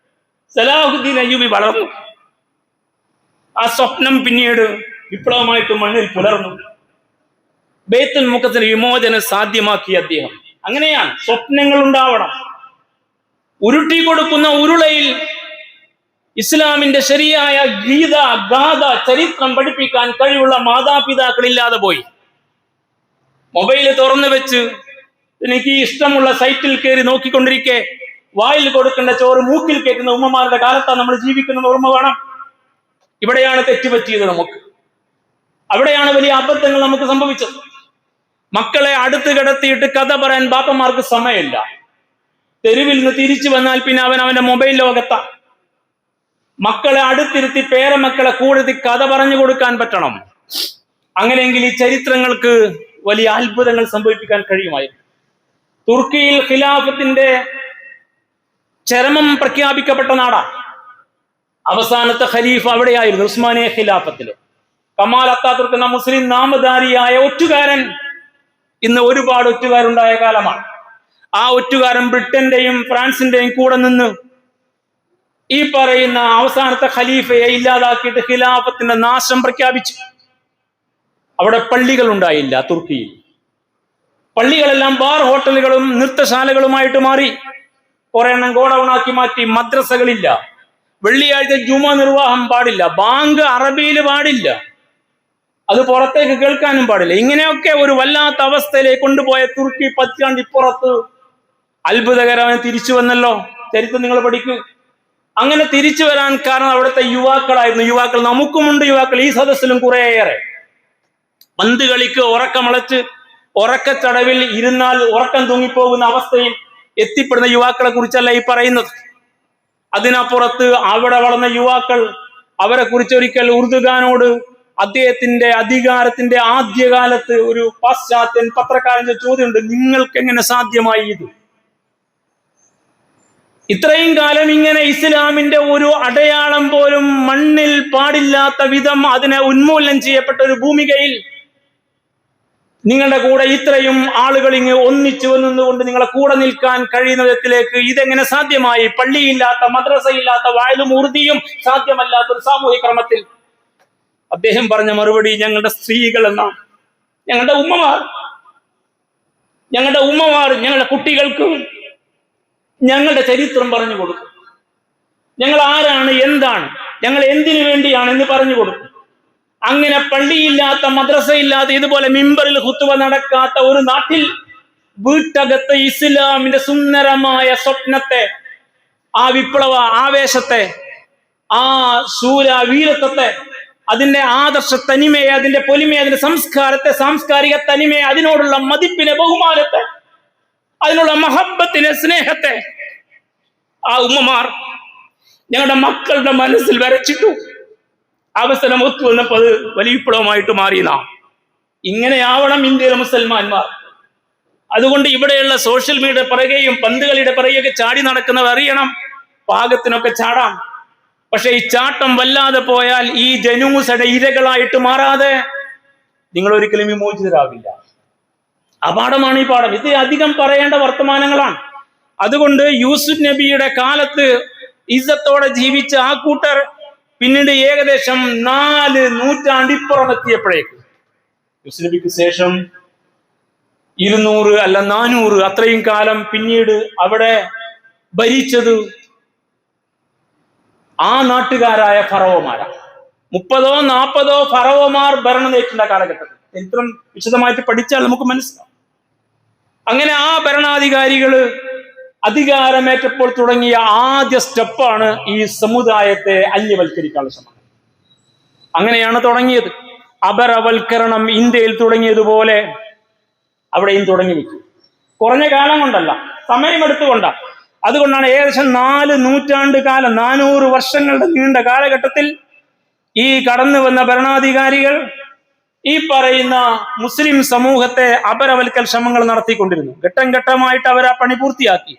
സലാഹുദ്ദീൻ അയ്യൂബി വളർന്നു. ആ സ്വപ്നം പിന്നീട് വിപ്ലവമായിട്ട് മണ്ണിൽ പുലർന്നു. ബൈത്തുൽ മുഖദ്ദസിന്റെ വിമോചനം സാധ്യമാക്കിയ അദ്ദേഹം. അങ്ങനെയാണ് സ്വപ്നങ്ങൾ ഉണ്ടാവണം. ഉരുട്ടി കൊടുക്കുന്ന ഉരുളയിൽ ഇസ്ലാമിന്റെ ശരിയായ ഗാഥ ചരിത്രം പഠിപ്പിക്കാൻ കഴിവുള്ള മാതാപിതാക്കളില്ലാതെ പോയി. മൊബൈല് തുറന്നു വെച്ച് എനിക്ക് ഇഷ്ടമുള്ള സൈറ്റിൽ കയറി നോക്കിക്കൊണ്ടിരിക്കെ വായിൽ കൊടുക്കേണ്ട ചോറ് മൂക്കിൽ കയറ്റുന്ന ഉമ്മമാരുടെ കാലത്താണ് നമ്മൾ ജീവിക്കുന്നത്. ഓർമ്മ വേണം. ഇവിടെയാണ് തെറ്റുപറ്റിയത് നമുക്ക്. അവിടെയാണ് വലിയ അബദ്ധങ്ങൾ നമുക്ക് സംഭവിച്ചത്. മക്കളെ അടുത്ത് കിടത്തിയിട്ട് കഥ പറയാൻ ബാപ്പമാർക്ക് സമയമില്ല. തെരുവിൽ നിന്ന് തിരിച്ചു വന്നാൽ പിന്നെ അവന്റെ മൊബൈൽ ലോകത്താ. മക്കളെ അടുത്തിരുത്തി പേരമക്കളെ കൂടെ കഥ പറഞ്ഞു കൊടുക്കാൻ പറ്റണം. അങ്ങനെയെങ്കിൽ ഈ ചരിത്രങ്ങൾക്ക് വലിയ അത്ഭുതങ്ങൾ സംഭവിപ്പിക്കാൻ കഴിയുമായിരുന്നു. തുർക്കിയിൽ ഖിലാഫത്തിന്റെ ചരമം പ്രഖ്യാപിക്കപ്പെട്ട നാടാ. അവസാനത്തെ ഖലീഫ അവിടെയായിരുന്നു, ഉസ്മാനിയ ഖിലാഫത്തില്. കമാൽ അത്താതുർക്ക് എന്ന മുസ്ലിം നാമധാരിയായ ഒറ്റുകാരൻ. ഇന്ന് ഒരുപാട് ഒറ്റുകാരുണ്ടായ കാലമാണ്. ആ ഒറ്റുകാരൻ ബ്രിട്ടന്റെയും ഫ്രാൻസിന്റെയും കൂടെ നിന്ന് ഈ പറയുന്ന അവസാനത്തെ ഖലീഫയെ ഇല്ലാതാക്കിയിട്ട് ഖിലാഫത്തിന്റെ നാശം പ്രഖ്യാപിച്ചു. അവിടെ പള്ളികൾ ഉണ്ടായില്ല. തുർക്കിയിൽ പള്ളികളെല്ലാം ബാർ ഹോട്ടലുകളും നൃത്തശാലകളുമായിട്ട് മാറി. കുറെ എണ്ണം ഗോഡൌണാക്കി മാറ്റി. മദ്രസകളില്ല. വെള്ളിയാഴ്ച ജുമ നിർവാഹം പാടില്ല. ബാങ്ക് അറബിയിൽ പാടില്ല. അത് പുറത്തേക്ക് കേൾക്കാനും പാടില്ല. ഇങ്ങനെയൊക്കെ ഒരു വല്ലാത്ത അവസ്ഥയിലേക്ക് കൊണ്ടുപോയ തുർക്കി 10 ആണ്ടിപ്പുറത്ത് അത്ഭുതകരമായി തിരിച്ചു വന്നല്ലോ. ചരിത്രം നിങ്ങൾ പഠിക്കൂ. അങ്ങനെ തിരിച്ചു വരാൻ കാരണം അവിടുത്തെ യുവാക്കളായിരുന്നു. യുവാക്കൾ നമുക്കുമുണ്ട്. യുവാക്കൾ ഈ സദസ്സിലും കുറേയേറെ. പന്ത് കളിക്ക് ഉറക്കമളച്ച് ഉറക്കച്ചടവിൽ ഇരുന്നാൽ ഉറക്കം തൂങ്ങിപ്പോകുന്ന അവസ്ഥയിൽ എത്തിപ്പെടുന്ന യുവാക്കളെ കുറിച്ചല്ല ഈ പറയുന്നത്. അതിനപ്പുറത്ത് അവിടെ വളർന്ന യുവാക്കൾ, അവരെ കുറിച്ച് ഒരിക്കൽ ഉർദുഖാനോട് അദ്ദേഹത്തിന്റെ അധികാരത്തിന്റെ ആദ്യകാലത്ത് ഒരു പാശ്ചാത്യൻ പത്രക്കാരന്റെ ചോദ്യമുണ്ട്, നിങ്ങൾക്ക് എങ്ങനെ സാധ്യമായി ഇത്? ഇത്രയും കാലം ഇങ്ങനെ ഇസ്ലാമിന്റെ ഒരു അടയാളം പോലും മണ്ണിൽ പാടില്ലാത്ത വിധം അതിനെ ഉന്മൂലനം ചെയ്യപ്പെട്ട ഒരു ഭൂമികയിൽ നിങ്ങളുടെ കൂടെ ഇത്രയും ആളുകൾ ഇങ്ങ് ഒന്നിച്ചു നിന്നുകൊണ്ട് നിങ്ങളെ കൂടെ നിൽക്കാൻ കഴിയുന്ന വിധത്തിലേക്ക് ഇതെങ്ങനെ സാധ്യമായി? പള്ളിയില്ലാത്ത, മദ്രസയില്ലാത്ത, വായലും ഉറുദിയും സാധ്യമല്ലാത്തൊരു സാമൂഹിക ക്രമത്തിൽ അദ്ദേഹം പറഞ്ഞ മറുപടി, ഞങ്ങളുടെ സ്ത്രീകൾ എന്നാണ്. ഞങ്ങളുടെ ഉമ്മമാർ ഞങ്ങളുടെ കുട്ടികൾക്ക് ഞങ്ങളുടെ ചരിത്രം പറഞ്ഞു കൊടുക്കും. ഞങ്ങൾ ആരാണ്, എന്താണ്, ഞങ്ങൾ എന്തിനു വേണ്ടിയാണ് എന്ന് പറഞ്ഞു കൊടുക്കും. അങ്ങനെ പള്ളിയില്ലാത്ത, മദ്രസയില്ലാത്ത, ഇതുപോലെ മിമ്പറിൽ ഖുത്ബ നടക്കാത്ത ഒരു നാട്ടിൽ വീട്ടകത്ത് ഇസ്ലാമിന്റെ സുന്ദരമായ സ്വപ്നത്തെ, ആ വിപ്ലവ ആവേശത്തെ, ആ ശൂര വീരത്വത്തെ, അതിന്റെ ആദർശ തനിമയെ, അതിന്റെ പൊലിമയെ, അതിന്റെ സംസ്കാരത്തെ, സാംസ്കാരിക തനിമയെ, അതിനോടുള്ള മതിപ്പിനെ, ബഹുമാനത്തെ, അതിനുള്ള മഹബത്തിനെ, സ്നേഹത്തെ ആ ഉമ്മമാർ ഞങ്ങളുടെ മക്കളുടെ മനസ്സിൽ വരച്ചിട്ടു. അവസരം ഒത്തു വന്നപ്പോൾ അത് വലിയ വിപ്ലവമായിട്ട് മാറിയതാ. ഇങ്ങനെയാവണം ഇന്ത്യയിലെ മുസൽമാന്മാർ. അതുകൊണ്ട് ഇവിടെയുള്ള സോഷ്യൽ മീഡിയ പറയുകയും പന്തുകളിയുടെ പറയുകയൊക്കെ ചാടി നടക്കുന്നവർ അറിയണം, പാകത്തിനൊക്കെ ചാടാം. പക്ഷെ ഈ ചാട്ടം വല്ലാതെ പോയാൽ ഈ ജനൂസയുടെ ഇരകളായിട്ട് മാറാതെ നിങ്ങൾ ഒരിക്കലും വിമോചിതരാവില്ല. അപാഠമാണ് ഈ പാഠം. ഇത് അധികം പറയേണ്ട വർത്തമാനങ്ങളാണ്. അതുകൊണ്ട് യൂസുഫ് നബിയുടെ കാലത്ത് ഇസ്സത്തോടെ ജീവിച്ച ആ കൂട്ടർ പിന്നീട് ഏകദേശം 4 നൂറ്റാണ്ടിപ്പുറം എത്തിയപ്പോഴേക്ക്, യൂസുഫ് നബിക്ക് ശേഷം 200 അല്ല 400 അത്രയും കാലം പിന്നീട് അവിടെ ഭരിച്ചത് ആ നാട്ടുകാരായ ഫറവോമാരാണ്. 30-40 ഫറവോമാർ ഭരണം നയിക്കുന്ന കാലഘട്ടത്തിൽ ചരിത്രം വിശദമായിട്ട് പഠിച്ചാൽ നമുക്ക് മനസ്സിലാവും. അങ്ങനെ ആ ഭരണാധികാരികള് അധികാരമേറ്റപ്പോൾ തുടങ്ങിയ ആദ്യ സ്റ്റെപ്പാണ് ഈ സമുദായത്തെ അന്യവൽക്കരിക്കാനുള്ള ശ്രമം. അങ്ങനെയാണ് തുടങ്ങിയത്. അപരവൽക്കരണം ഇന്ത്യയിൽ തുടങ്ങിയതുപോലെ അവിടെയും തുടങ്ങി വെക്കും. കുറഞ്ഞ കാലം കൊണ്ടല്ല, സമയമെടുത്തുകൊണ്ടാണ്. അതുകൊണ്ടാണ് ഏകദേശം 4 നൂറ്റാണ്ട് കാലം, 400 വർഷങ്ങളുടെ നീണ്ട കാലഘട്ടത്തിൽ ഈ കടന്നു വന്ന ഭരണാധികാരികൾ ഈ പറയുന്ന മുസ്ലിം സമൂഹത്തെ അപരവൽക്കൽ ശ്രമങ്ങൾ നടത്തിക്കൊണ്ടിരുന്നു. ഘട്ടം ഘട്ടമായിട്ട് അവർ ആ പണി പൂർത്തിയാക്കി.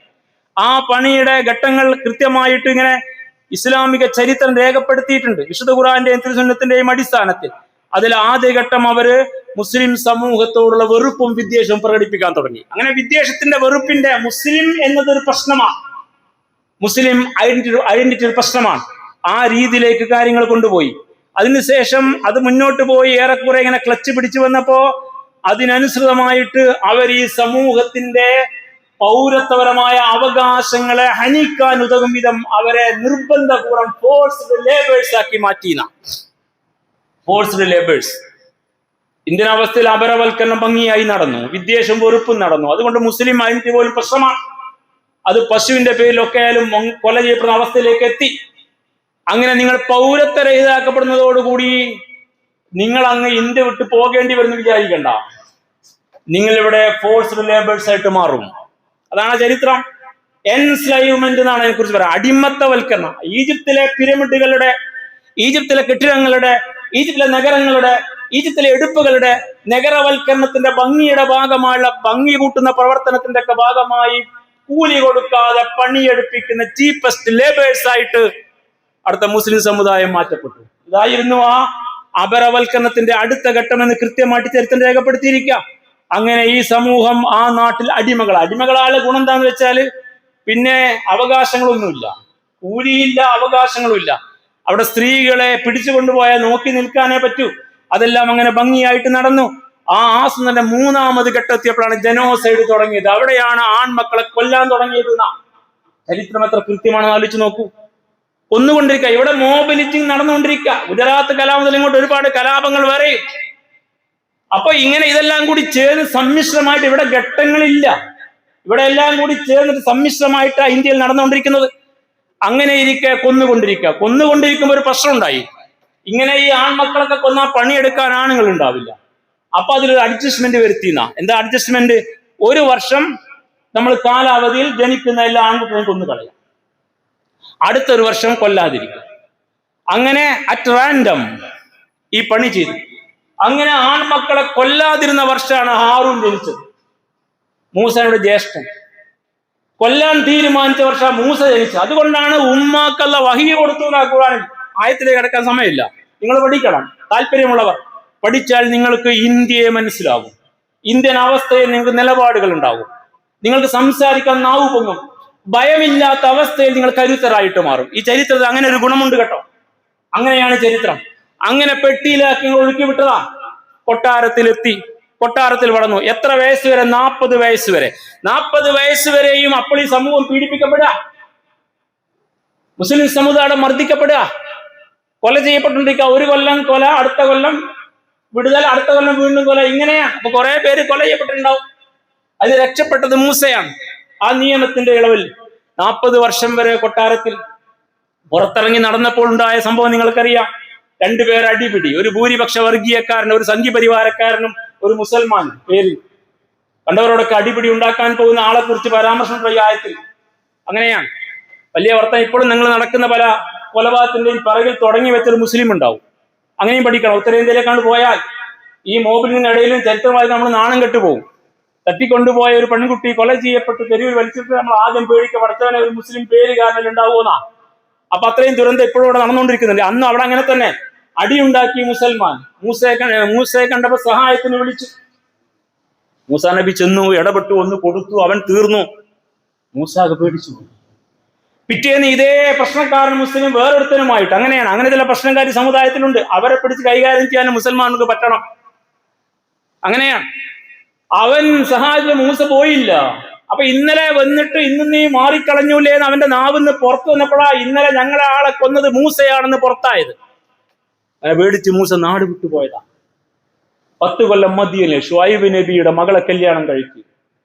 ആ പണിയുടെ ഘട്ടങ്ങൾ കൃത്യമായിട്ട് ഇങ്ങനെ ഇസ്ലാമിക ചരിത്രം രേഖപ്പെടുത്തിയിട്ടുണ്ട്, വിശുദ്ധ ഖുർആന്റെയും തിരുസുന്നത്തിന്റെയും അടിസ്ഥാനത്തിൽ. അതിൽ ആദ്യഘട്ടം അവര് മുസ്ലിം സമൂഹത്തോടുള്ള വെറുപ്പും വിദ്വേഷവും പ്രകടിപ്പിക്കാൻ തുടങ്ങി. അങ്ങനെ വിദ്വേഷത്തിന്റെ, വെറുപ്പിന്റെ, മുസ്ലിം എന്നതൊരു പ്രശ്നമാണ്, മുസ്ലിം ഐഡന്റിറ്റി ഒരു പ്രശ്നമാണ്, ആ രീതിയിലേക്ക് കാര്യങ്ങൾ കൊണ്ടുപോയി. അതിനുശേഷം അത് മുന്നോട്ട് പോയി ഏറെക്കുറെ ഇങ്ങനെ ക്ലച്ച് പിടിച്ചു വന്നപ്പോ അതിനനുസൃതമായിട്ട് അവർ ഈ സമൂഹത്തിന്റെ പൗരത്വപരമായ അവകാശങ്ങളെ ഹനിക്കാൻ ഉതകും വിധം അവരെ നിർബന്ധപൂർവ്വം ഫോഴ്സ്ഡ് ലേബേഴ്സ് ആക്കി മാറ്റിയ ഫോഴ്സ്ഡ് ലേബേഴ്സ്. ഇന്ത്യൻ അവസ്ഥയിൽ അപരവൽക്കരണം ഭംഗിയായി നടന്നു, വിദ്വേഷം വെറുപ്പും നടന്നു. അതുകൊണ്ട് മുസ്ലിം ഐഡന്റിറ്റി പോലും പ്രശ്നമാണ്. അത് പശുവിന്റെ പേരിലൊക്കെ ആയാലും കൊല ചെയ്യപ്പെടുന്ന അവസ്ഥയിലേക്ക് എത്തി. അങ്ങനെ നിങ്ങൾ പൗരത്വരഹിതാക്കപ്പെടുന്നതോടുകൂടി നിങ്ങൾ അങ്ങ് ഇന്ത്യ വിട്ട് പോകേണ്ടി വരുന്നു വിചാരിക്കണ്ട. നിങ്ങൾ ഇവിടെ ഫോഴ്സ്ഡ് ലേബേഴ്സ് ആയിട്ട് മാറും. അതാണ് ചരിത്രം. എൻസ്ലൈവ്മെന്റ് എന്നാണ് അതിനെ കുറിച്ച് പറയാം. അടിമത്തവൽക്കരണം. ഈജിപ്തിലെ പിരമിഡുകളുടെ, ഈജിപ്തിലെ കെട്ടിടങ്ങളുടെ, ഈജിപ്തിലെ നഗരങ്ങളുടെ, ഈജിപ്തിലെ എടുപ്പുകളുടെ നഗരവൽക്കരണത്തിന്റെ ഭംഗിയുടെ ഭാഗമായുള്ള, ഭംഗി കൂട്ടുന്ന പ്രവർത്തനത്തിന്റെ ഒക്കെ ഭാഗമായി കൂലി കൊടുക്കാതെ പണിയെടുപ്പിക്കുന്ന ചീപ്പസ്റ്റ് ലേബേഴ്സ് ആയിട്ട് അടുത്ത മുസ്ലിം സമുദായം മാറ്റപ്പെട്ടു. ഇതായിരുന്നു ആ അപരവൽക്കരണത്തിന്റെ അടുത്ത ഘട്ടം എന്ന് കൃത്യമായിട്ട് ചരിത്രം രേഖപ്പെടുത്തിയിരിക്കുക. അങ്ങനെ ഈ സമൂഹം ആ നാട്ടിൽ അടിമകളായ ഗുണം എന്താന്ന് വെച്ചാല് പിന്നെ അവകാശങ്ങളൊന്നുമില്ല, കൂലിയില്ല, അവകാശങ്ങളുമില്ല. അവിടെ സ്ത്രീകളെ പിടിച്ചു കൊണ്ടുപോയാൽ നോക്കി നിൽക്കാനേ പറ്റൂ. അതെല്ലാം അങ്ങനെ ഭംഗിയായിട്ട് നടന്നു. ആ ആസനന്റെ 3ാമത് ഘട്ടം എത്തിയപ്പോഴാണ് ജനോസൈഡ് തുടങ്ങിയത്. അവിടെയാണ് ആൺമക്കളെ കൊല്ലാൻ തുടങ്ങിയത്. ചരിത്രം എത്ര കൃത്യമാണെന്ന് ആലോചിച്ച് നോക്കൂ. കൊന്നുകൊണ്ടിരിക്കുക, ഇവിടെ മോബ് ലിഞ്ചിങ് നടന്നുകൊണ്ടിരിക്കുക. ഗുജറാത്ത് കലാപം മുതൽ ഇങ്ങോട്ട് ഒരുപാട് കലാപങ്ങൾ വരെയും. അപ്പൊ ഇങ്ങനെ ഇതെല്ലാം കൂടി ചേർന്ന് സമ്മിശ്രമായിട്ട്, ഇവിടെ ഘട്ടങ്ങളില്ല, ഇവിടെ എല്ലാം കൂടി ചേർന്നിട്ട് സമ്മിശ്രമായിട്ട് ഇന്ത്യയിൽ നടന്നുകൊണ്ടിരിക്കുന്നത്. അങ്ങനെ ഇരിക്കെ കൊന്നുകൊണ്ടിരിക്കുമ്പോൾ ഒരു പ്രശ്നം ഉണ്ടായി. ഇങ്ങനെ ഈ ആൺമക്കളൊക്കെ കൊന്നാൽ പണിയെടുക്കാൻ ആണുങ്ങൾ ഉണ്ടാവില്ല. അപ്പൊ അതിലൊരു അഡ്ജസ്റ്റ്മെന്റ് വരുത്തിയെന്ന. എന്താ അഡ്ജസ്റ്റ്മെന്റ്? 1 വർഷം നമ്മൾ കാലാവധിയിൽ ജനിക്കുന്ന എല്ലാ ആൺകുട്ടികളെയും കൊന്നു കളയാം, അടുത്തൊരു വർഷം കൊല്ലാതിരിക്കും. അങ്ങനെ അറ്റ് റാൻഡം ഈ പണി ചെയ്തു. അങ്ങനെ ആൺമക്കളെ കൊല്ലാതിരുന്ന വർഷമാണ് ഹാറൂൺ ജനിച്ചത്, മൂസയുടെ ജ്യേഷ്ഠൻ. കൊല്ലാൻ തീരുമാനിച്ച വർഷം മൂസ ജനിച്ചത്. അതുകൊണ്ടാണ് ഉമ്മാക്കല്ല വഹി കൊടുത്തു ഖുർആനിൽ. ആയത്തിലേക്ക് കിടക്കാൻ സമയമില്ല, നിങ്ങൾ പഠിക്കണം. താല്പര്യമുള്ളവർ പഠിച്ചാൽ നിങ്ങൾക്ക് ഇന്ത്യയെ മനസ്സിലാകും, ഇന്ത്യൻ അവസ്ഥയിൽ നിങ്ങൾക്ക് നിലപാടുകൾ ഉണ്ടാകും, നിങ്ങൾക്ക് സംസാരിക്കാൻ നാവ് പൊങ്ങും, ഭയമില്ലാത്ത അവസ്ഥയിൽ നിങ്ങൾ കരുത്തരായിട്ട് മാറും. ഈ ചരിത്രത്തിൽ അങ്ങനെ ഒരു ഗുണമുണ്ട് കേട്ടോ. അങ്ങനെയാണ് ചരിത്രം. അങ്ങനെ പെട്ടിയിലാക്കി ഒഴുക്കി വിട്ടതാ. കൊട്ടാരത്തിലെത്തി, കൊട്ടാരത്തിൽ വളർന്നു. എത്ര വയസ്സ് വരെ? 40 വയസ്സ് വരെ. 40 വയസ്സ് വരെയും അപ്പോൾ ഈ സമൂഹം പീഡിപ്പിക്കപ്പെടാ. മുസ്ലിം സമുദായം മർദ്ദിക്കപ്പെടുക, കൊല ചെയ്യപ്പെട്ടുകൊണ്ടിരിക്കുക. ഒരു കൊല്ലം കൊല, അടുത്ത കൊല്ലം വിടുതൽ, അടുത്ത കൊല്ലം വീണ്ടും കൊല, ഇങ്ങനെയാ. അപ്പൊ കുറെ പേര് കൊല ചെയ്യപ്പെട്ടിട്ടുണ്ടാവും. അത് രക്ഷപ്പെട്ടത് മൂസയാണ്. ആ നിയമത്തിന്റെ ഇളവിൽ 40 വർഷം വരെ കൊട്ടാരത്തിൽ പുറത്തിറങ്ങി നടന്നപ്പോൾ ഉണ്ടായ സംഭവം നിങ്ങൾക്കറിയാം. 2 പേർ അടിപിടി, ഒരു ഭൂരിപക്ഷ വർഗീയക്കാരനും ഒരു സംഘി പരിവാരക്കാരനും ഒരു മുസൽമാൻ പേര് കണ്ടവരോടൊക്കെ അടിപിടി ഉണ്ടാക്കാൻ പോകുന്ന ആളെ കുറിച്ച് പരാമർശം ഈ ആയത്തിൽ. അങ്ങനെയാണ് വലിയ വർത്തം. ഇപ്പോഴും നിങ്ങൾ നടക്കുന്ന പല കൊലപാതകത്തിന്റെയും പിറകിൽ തുടങ്ങി വെച്ചൊരു മുസ്ലിം ഉണ്ടാവും. അങ്ങനെയും പഠിക്കണം. ഉത്തരേന്ത്യയിലേക്കാണ് പോയാൽ ഈ മോബിലിനിടയിലും ചരിത്രമായി നമ്മൾ നാണം കെട്ടുപോകും. തട്ടിക്കൊണ്ടുപോയ ഒരു പെൺകുട്ടി കൊല ചെയ്യപ്പെട്ട് തെരുവിൽ വലിച്ചിട്ട് നമ്മൾ ആദ്യം പേടിക്കുക, പഠിച്ചവനെ ഒരു മുസ്ലിം പേര് കാരണം ഉണ്ടാവുമെന്നാ. അപ്പൊ അത്രയും ദുരന്തം ഇപ്പോഴും ഇവിടെ നടന്നുകൊണ്ടിരിക്കുന്നുണ്ട്. അന്ന് അവിടെ അങ്ങനെ തന്നെ അടിയുണ്ടാക്കി മുസൽമാൻ. മൂസയെ കണ്ടപ്പോ സഹായത്തിന് വിളിച്ചു. മൂസാ നബി ചെന്നു, ഇടപെട്ടു, ഒന്ന് കൊടുത്തു, അവൻ തീർന്നു. മൂസാക്ക് പേടിച്ചു. പിറ്റേന്ന് ഇതേ പ്രശ്നക്കാരൻ മുസ്ലിം വേറൊരുത്തനുമായിട്ട്. അങ്ങനെയാണ്. അങ്ങനെ ചില പ്രശ്നക്കാരി സമുദായത്തിലുണ്ട്. അവരെ പിടിച്ച് കൈകാര്യം ചെയ്യാൻ മുസൽമാനർക്ക് പറ്റണം. അങ്ങനെയാണ്. അവൻ സഹായിച്ച മൂസ പോയില്ല. അപ്പൊ ഇന്നലെ വന്നിട്ട് ഇന്ന് നീ മാറിക്കളഞ്ഞൂലേന്ന് അവന്റെ നാവിന്ന് പുറത്തു വന്നപ്പോഴാ ഇന്നലെ ഞങ്ങളെ ആളെ കൊന്നത് മൂസയാണെന്ന് പുറത്തായത്. അങ്ങനെ പേടിച്ച് മൂസ നാട് വിട്ടുപോയതാ. 10 കൊല്ലം മദിയയിലെ ഷുഐബ് നബിയുടെ മകളെ കല്യാണം കഴിച്ചു.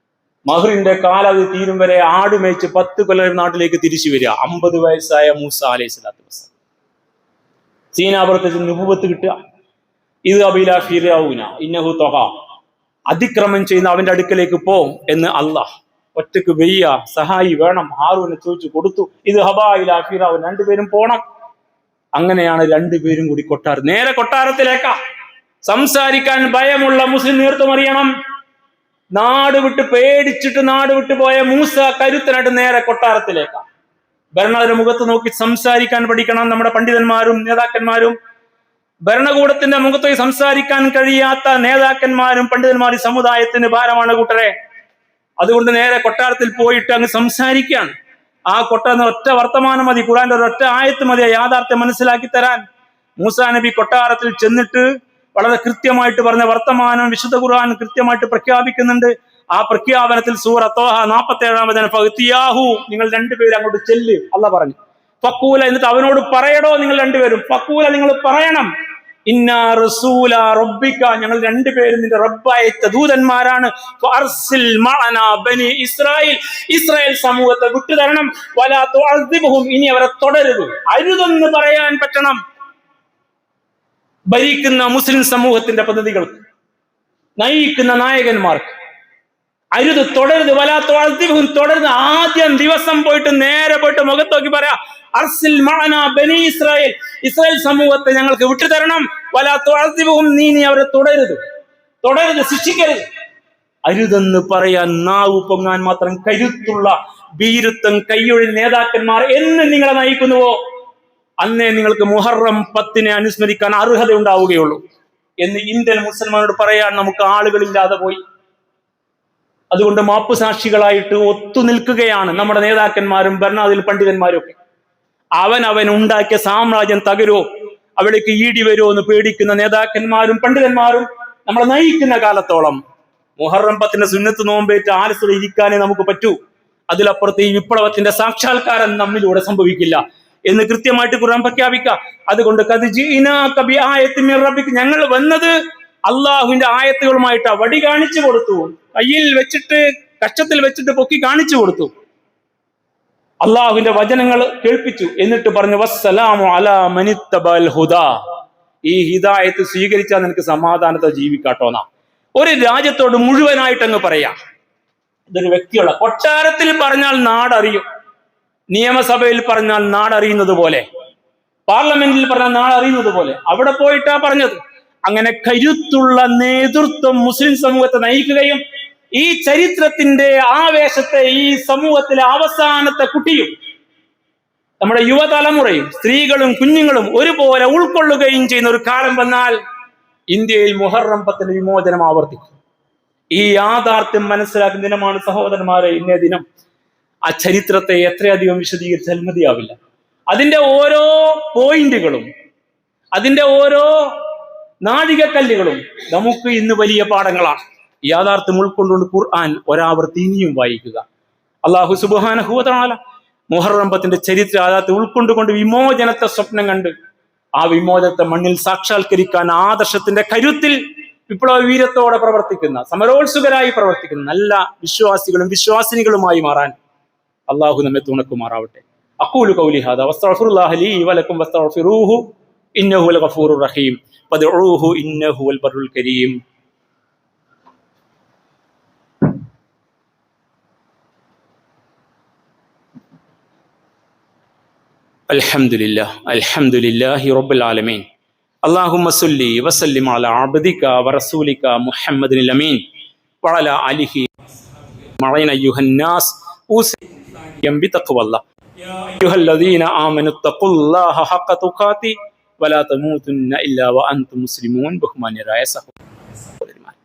മഹറിന്റെ കാലാവധി തീരും വരെ ആട് മേയിച്ച് 10 കൊല്ലം നാട്ടിലേക്ക് തിരിച്ചു വരിക. 50 വയസ്സായ മൂസ അലൈഹി സ്വലാത്തു വസ്സലാം സീനാപുരത്ത് നുബുവത്ത് കിട്ടുക. ഇത് അബീല ഫിറഔന ഇന്നഹു തഗ, അതിക്രമം ചെയ്യുന്ന അവന്റെ അടുക്കലേക്ക് പോ എന്ന് അള്ളാഹ്. ഒറ്റക്ക് വെയ്യ, സഹായി വേണം. ഹാറൂനെ ചോദിച്ചു കൊടുത്തു. ഇത് ഹബായില ഫിറഔൻ, 2 പേരും പോണം. അങ്ങനെയാണ് 2 പേരും കൂടി നേരെ കൊട്ടാരത്തിലേക്കാ. സംസാരിക്കാൻ ഭയമുള്ള മുസ്ലിം നേതൃത്വം അറിയണം. നാട് വിട്ട് പേടിച്ചിട്ട് നാട് വിട്ടു പോയ മൂസ കരുത്തനായിട്ട് നേരെ കൊട്ടാരത്തിലേക്കാ. ഭരണയുടെ മുഖത്ത് നോക്കി സംസാരിക്കാൻ പഠിക്കണം നമ്മുടെ പണ്ഡിതന്മാരും നേതാക്കന്മാരും. ഭരണകൂടത്തിന്റെ മുഖത്ത് സംസാരിക്കാൻ കഴിയാത്ത നേതാക്കന്മാരും പണ്ഡിതന്മാരും സമുദായത്തിന് ഭാരമാണ് കൂട്ടരെ. അതുകൊണ്ട് നേരെ കൊട്ടാരത്തിൽ പോയിട്ട് അങ്ങ് സംസാരിക്കാൻ. ആ കൊട്ടാരം ഒറ്റ വർത്തമാനം മതി, ഖുർആന്റെ ഒരൊറ്റ ആയത്ത് മതി യാഥാർത്ഥ്യം മനസ്സിലാക്കി തരാൻ. മൂസാ നബി കൊട്ടാരത്തിൽ ചെന്നിട്ട് വളരെ കൃത്യമായിട്ട് പറഞ്ഞ വർത്തമാനം വിശുദ്ധ ഖുർആൻ കൃത്യമായിട്ട് പ്രഖ്യാപിക്കുന്നുണ്ട്. ആ പ്രഖ്യാപനത്തിൽ സൂറ ത്വാഹ 47 ഫഅ്തിയാഹു, നിങ്ങൾ 2 പേര് അങ്ങോട്ട് ചെല്ല് അല്ലാഹ് പറഞ്ഞു. ഫഖൂല, എന്നിട്ട് അവനോട് പറയടോ നിങ്ങൾ 2 പേരും. ഫഖൂല, നിങ്ങൾ പറയണം, ഇന്നാ റസൂല റബ്ബിക, ഞങ്ങൾ 2 പേരും നിന്റെ റബ്ബയച്ച ദൂതന്മാരാണ്. ഫഅർസിൽ മഅനാ ബനി ഇസ്രായേൽ, ഇസ്രായേൽ സമൂഹത്തെ വിട്ടുതരണം. വലാ തുഅദ്ദിബുഹും, ഇനി അവരെ തുടരുത്, അരുതെന്ന് പറയാൻ പറ്റണം. ഭരിക്കുന്ന മുസ്ലിം സമൂഹത്തിന്റെ പദ്ധതികൾക്ക്, നയിക്കുന്ന നായകന്മാർക്ക് അരുത്, തുടരുത്. വലാ തുഅദ്ദിബുഹും, തുടരുത്. ആദ്യം ദിവസം പോയിട്ട് നേരെ പോയിട്ട് മുഖത്തോക്കി പറയാ, അർസിൽ മഅനാ ബനി ഇസ്രായേൽ, ഇസ്രായേൽ സമൂഹത്തെ ഞങ്ങൾക്ക് വിട്ടുതരണം. വലാ തുഅദ്ദിബുഹും, നീ അവരെ തുടരുത്, ശിക്ഷിക്കരുത്. അരുതെന്ന് പറയാൻ നാവ് പൊങ്ങാൻ മാത്രം കരുത്തുള്ള ഭീരുത്വം കയ്യൊഴിൽ നേതാക്കന്മാർ എന്ന് നിങ്ങളെ നയിക്കുന്നുവോ അന്നേ നിങ്ങൾക്ക് മുഹറം 10 അനുസ്മരിക്കാൻ അർഹത ഉണ്ടാവുകയുള്ളൂ എന്ന് ഇന്ത്യൻ മുസൽമാനോട് പറയാൻ നമുക്ക് ആളുകളില്ലാതെ പോയി. അതുകൊണ്ട് മാപ്പുസാക്ഷികളായിട്ട് ഒത്തുനിൽക്കുകയാണ് നമ്മുടെ നേതാക്കന്മാരും ഭരണാധികാരി പണ്ഡിതന്മാരും ഒക്കെ. അവൻ ഉണ്ടാക്കിയ സാമ്രാജ്യം തകരോ, അവിടേക്ക് ഈടി വരുമോ എന്ന് പേടിക്കുന്ന നേതാക്കന്മാരും പണ്ഡിതന്മാരും നമ്മളെ നയിക്കുന്ന കാലത്തോളം മുഹറം 10 സുന്നത്ത് നോമ്പേറ്റ് ആലസ്യത ഇരിക്കാനേ നമുക്ക് പറ്റൂ. അതിലപ്പുറത്ത് ഈ വിപ്ലവത്തിന്റെ സാക്ഷാത്കാരം നമ്മിലൂടെ സംഭവിക്കില്ല എന്ന് കൃത്യമായിട്ട് ഖുർആൻ പ്രഖ്യാപിക്കാം. അതുകൊണ്ട് ഞങ്ങൾ വന്നത് അള്ളാഹുവിന്റെ ആയത്തുകളുമായിട്ടാ. വടി കാണിച്ചു കൊടുത്തു, കയ്യിൽ വെച്ചിട്ട് കക്ഷത്തിൽ വെച്ചിട്ട് പൊക്കി കാണിച്ചു കൊടുത്തു, അള്ളാഹുവിന്റെ വചനങ്ങൾ കേൾപ്പിച്ചു. എന്നിട്ട് പറഞ്ഞു, വസ്സലാമു അലാ മനിത്തബൽ ഹുദാ, ഈ ഹിദായത്ത് സ്വീകരിച്ചാൽ നിനക്ക് സമാധാനത്തെ ജീവിക്കാട്ടോന്നാ. ഒരു രാജ്യത്തോട് മുഴുവനായിട്ടങ്ങ് പറയാം. ഇതൊരു വ്യക്തിയുള്ള കൊട്ടാരത്തിൽ പറഞ്ഞാൽ നാടറിയും, നിയമസഭയിൽ പറഞ്ഞാൽ നാടറിയുന്നത് പോലെ, പാർലമെന്റിൽ പറഞ്ഞാൽ നാടറിയുന്നത് പോലെ അവിടെ പോയിട്ടാ പറഞ്ഞത്. അങ്ങനെ കരുത്തുള്ള നേതൃത്വം മുസ്ലിം സമൂഹത്തെ നയിക്കുകയും ഈ ചരിത്രത്തിന്റെ ആവേശത്തെ ഈ സമൂഹത്തിലെ അവസാനത്തെ കുട്ടിയും നമ്മുടെ യുവതലമുറയും സ്ത്രീകളും കുഞ്ഞുങ്ങളും ഒരുപോലെ ഉൾക്കൊള്ളുകയും ചെയ്യുന്ന ഒരു കാലം വന്നാൽ ഇന്ത്യയിൽ മുഹറം 10 വിമോചനം ആവർത്തിക്കും. ഈ യാഥാർത്ഥ്യം മനസ്സിലാക്കുന്ന ദിനമാണ് സഹോദരന്മാരെ ഇന്നേ ദിനം. ആ ചരിത്രത്തെ എത്രയധികം വിശദീകരിച്ചാൽ മതിയാവില്ല. അതിന്റെ ഓരോ പോയിന്റുകളും അതിന്റെ ഓരോ നാഴികക്കല്ലുകളും നമുക്ക് ഇന്ന് വലിയ പാഠങ്ങളാണ്. യാഥാർത്ഥ്യം ഉൾക്കൊണ്ടുകൊണ്ട് ഖുർആൻ ഒരാവർത്തി ഇനിയും വായിക്കുക. അല്ലാഹു സുബ്ഹാനഹു വ തആല മുഹറം 10 ചരിത്ര ആദാത്തെ ഉൾക്കൊണ്ടുകൊണ്ട് വിമോചനത്തെ സ്വപ്നം കണ്ട് ആ വിമോചനത്തെ മണ്ണിൽ സാക്ഷാത്കരിക്കാൻ ആദർശത്തിന്റെ കരുത്തിൽ വിപ്ലവ വീര്യത്തോടെ പ്രവർത്തിക്കുന്ന, സമരോത്സുകരായി പ്രവർത്തിക്കുന്ന നല്ല വിശ്വാസികളും വിശ്വാസിനികളുമായി മാറാൻ അള്ളാഹു നമ്മെ തുണക്കുമാറാവട്ടെ. അഖൂലു ഖൗലി ഹാദാ വസ്തഗ്ഫിറുല്ലാഹ ലീ വലക്കും വസ്തഗ്ഫിറൂഹു ഇന്നഹു വൽ ഗഫൂറുർ റഹീം ഫദ്ഉഹു ഇന്നഹു വൽ ബർറുൽ കരീം. അൽഹംദുലില്ലാഹി റബ്ബിൽ ആലമീൻ. അല്ലാഹുമ്മ സ്വല്ലി വസല്ലിം അലാ അബ്ദിക വറസൂലിക മുഹമ്മദിനിൽ അമീൻ വഅലാ ആലിഹി മഅന അയ്യുഹന്നാസ് ഊസിക്കും ബിതഖ്വല്ലാഹ് യാ അയ്യുഹല്ലദീന ആമനു തഖുല്ലാഹ ഹഖ തുഖാതി വലാ തമൂതുന്ന ഇല്ലാ വഅൻതും മുസ്ലിമൂൻ. ബഹുമാന്യരായ സഹോദരന്മാർ,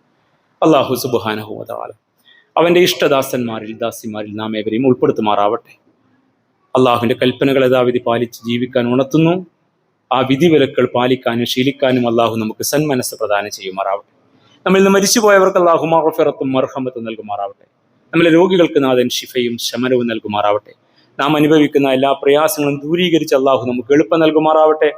അല്ലാഹു സുബ്ഹാനഹു വ തആല അവന്റെ ഇഷ്ടദാസന്മാരിൽ ദാസിമാരിൽ നാം ഏവരെയും ഉൾപ്പെടുത്തുമാറാവട്ടെ. അള്ളാഹുവിന്റെ കൽപ്പനകൾ യഥാവിധി പാലിച്ച് ജീവിക്കാൻ ഉണർത്തുന്നു. ആ വിധിവിലക്കുകൾ പാലിക്കാനും ശീലിക്കാനും അള്ളാഹു നമുക്ക് സന്മനസ് പ്രദാനം ചെയ്യുമാറാവട്ടെ. നമ്മിൽ നിന്ന് മരിച്ചുപോയവർക്ക് അള്ളാഹു മഗ്ഫിറത്തും മർഹമത്തും നൽകുമാറാവട്ടെ. നമ്മളെ രോഗികൾക്ക് നാഥൻ ശിഫയും ശമനവും നൽകുമാറാവട്ടെ. നാം അനുഭവിക്കുന്ന എല്ലാ പ്രയാസങ്ങളും ദൂരീകരിച്ച് അള്ളാഹു നമുക്ക് എളുപ്പം നൽകുമാറാവട്ടെ.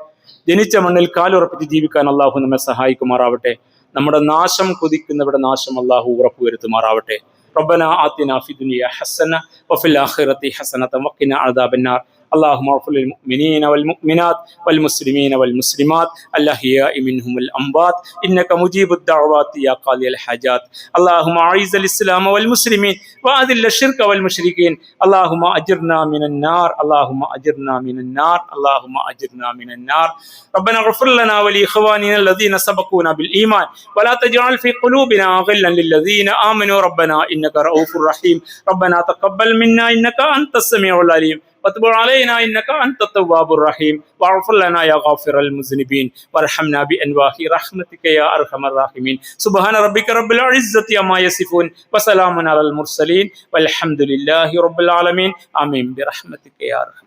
ജനിച്ച മണ്ണിൽ കാലുറപ്പിച്ച് ജീവിക്കാൻ അള്ളാഹു നമ്മെ സഹായിക്കുമാറാവട്ടെ. നമ്മുടെ നാശം കൊതിക്കുന്നവരുടെ നാശം അള്ളാഹു ഉറപ്പുവരുത്തുമാറാവട്ടെ. ربنا آتنا في الدنيا حسنة وفي الآخرة حسنة وقنا عذاب النار. اللهم اغفر للمؤمنين والمؤمنات والمسلمين والمسلمات الأحياء منهم والأموات إنك مجيب الدعوات يا قاضي الحاجات. اللهم أعز الإسلام والمسلمين وأذل الشرك والمشركين. اللهم أجرنا من النار، اللهم أجرنا من النار، اللهم أجرنا من النار. ربنا اغفر لنا ولإخواننا الذين سبقونا بالإيمان ولا تجعل في قلوبنا غلا للذين آمنوا ربنا إنك رؤوف رحيم. ربنا تقبل منا إنك أنت السميع العليم وتب علينا إنك أنت التواب الرحيم واغفر لنا يا غافر المذنبين وارحمنا بأنواع رحمتك يا أرحم الراحمين. سبحان ربك رب العزة عما يصفون وسلام على المرسلين والحمد لله رب العالمين. آمين برحمتك يا أرحم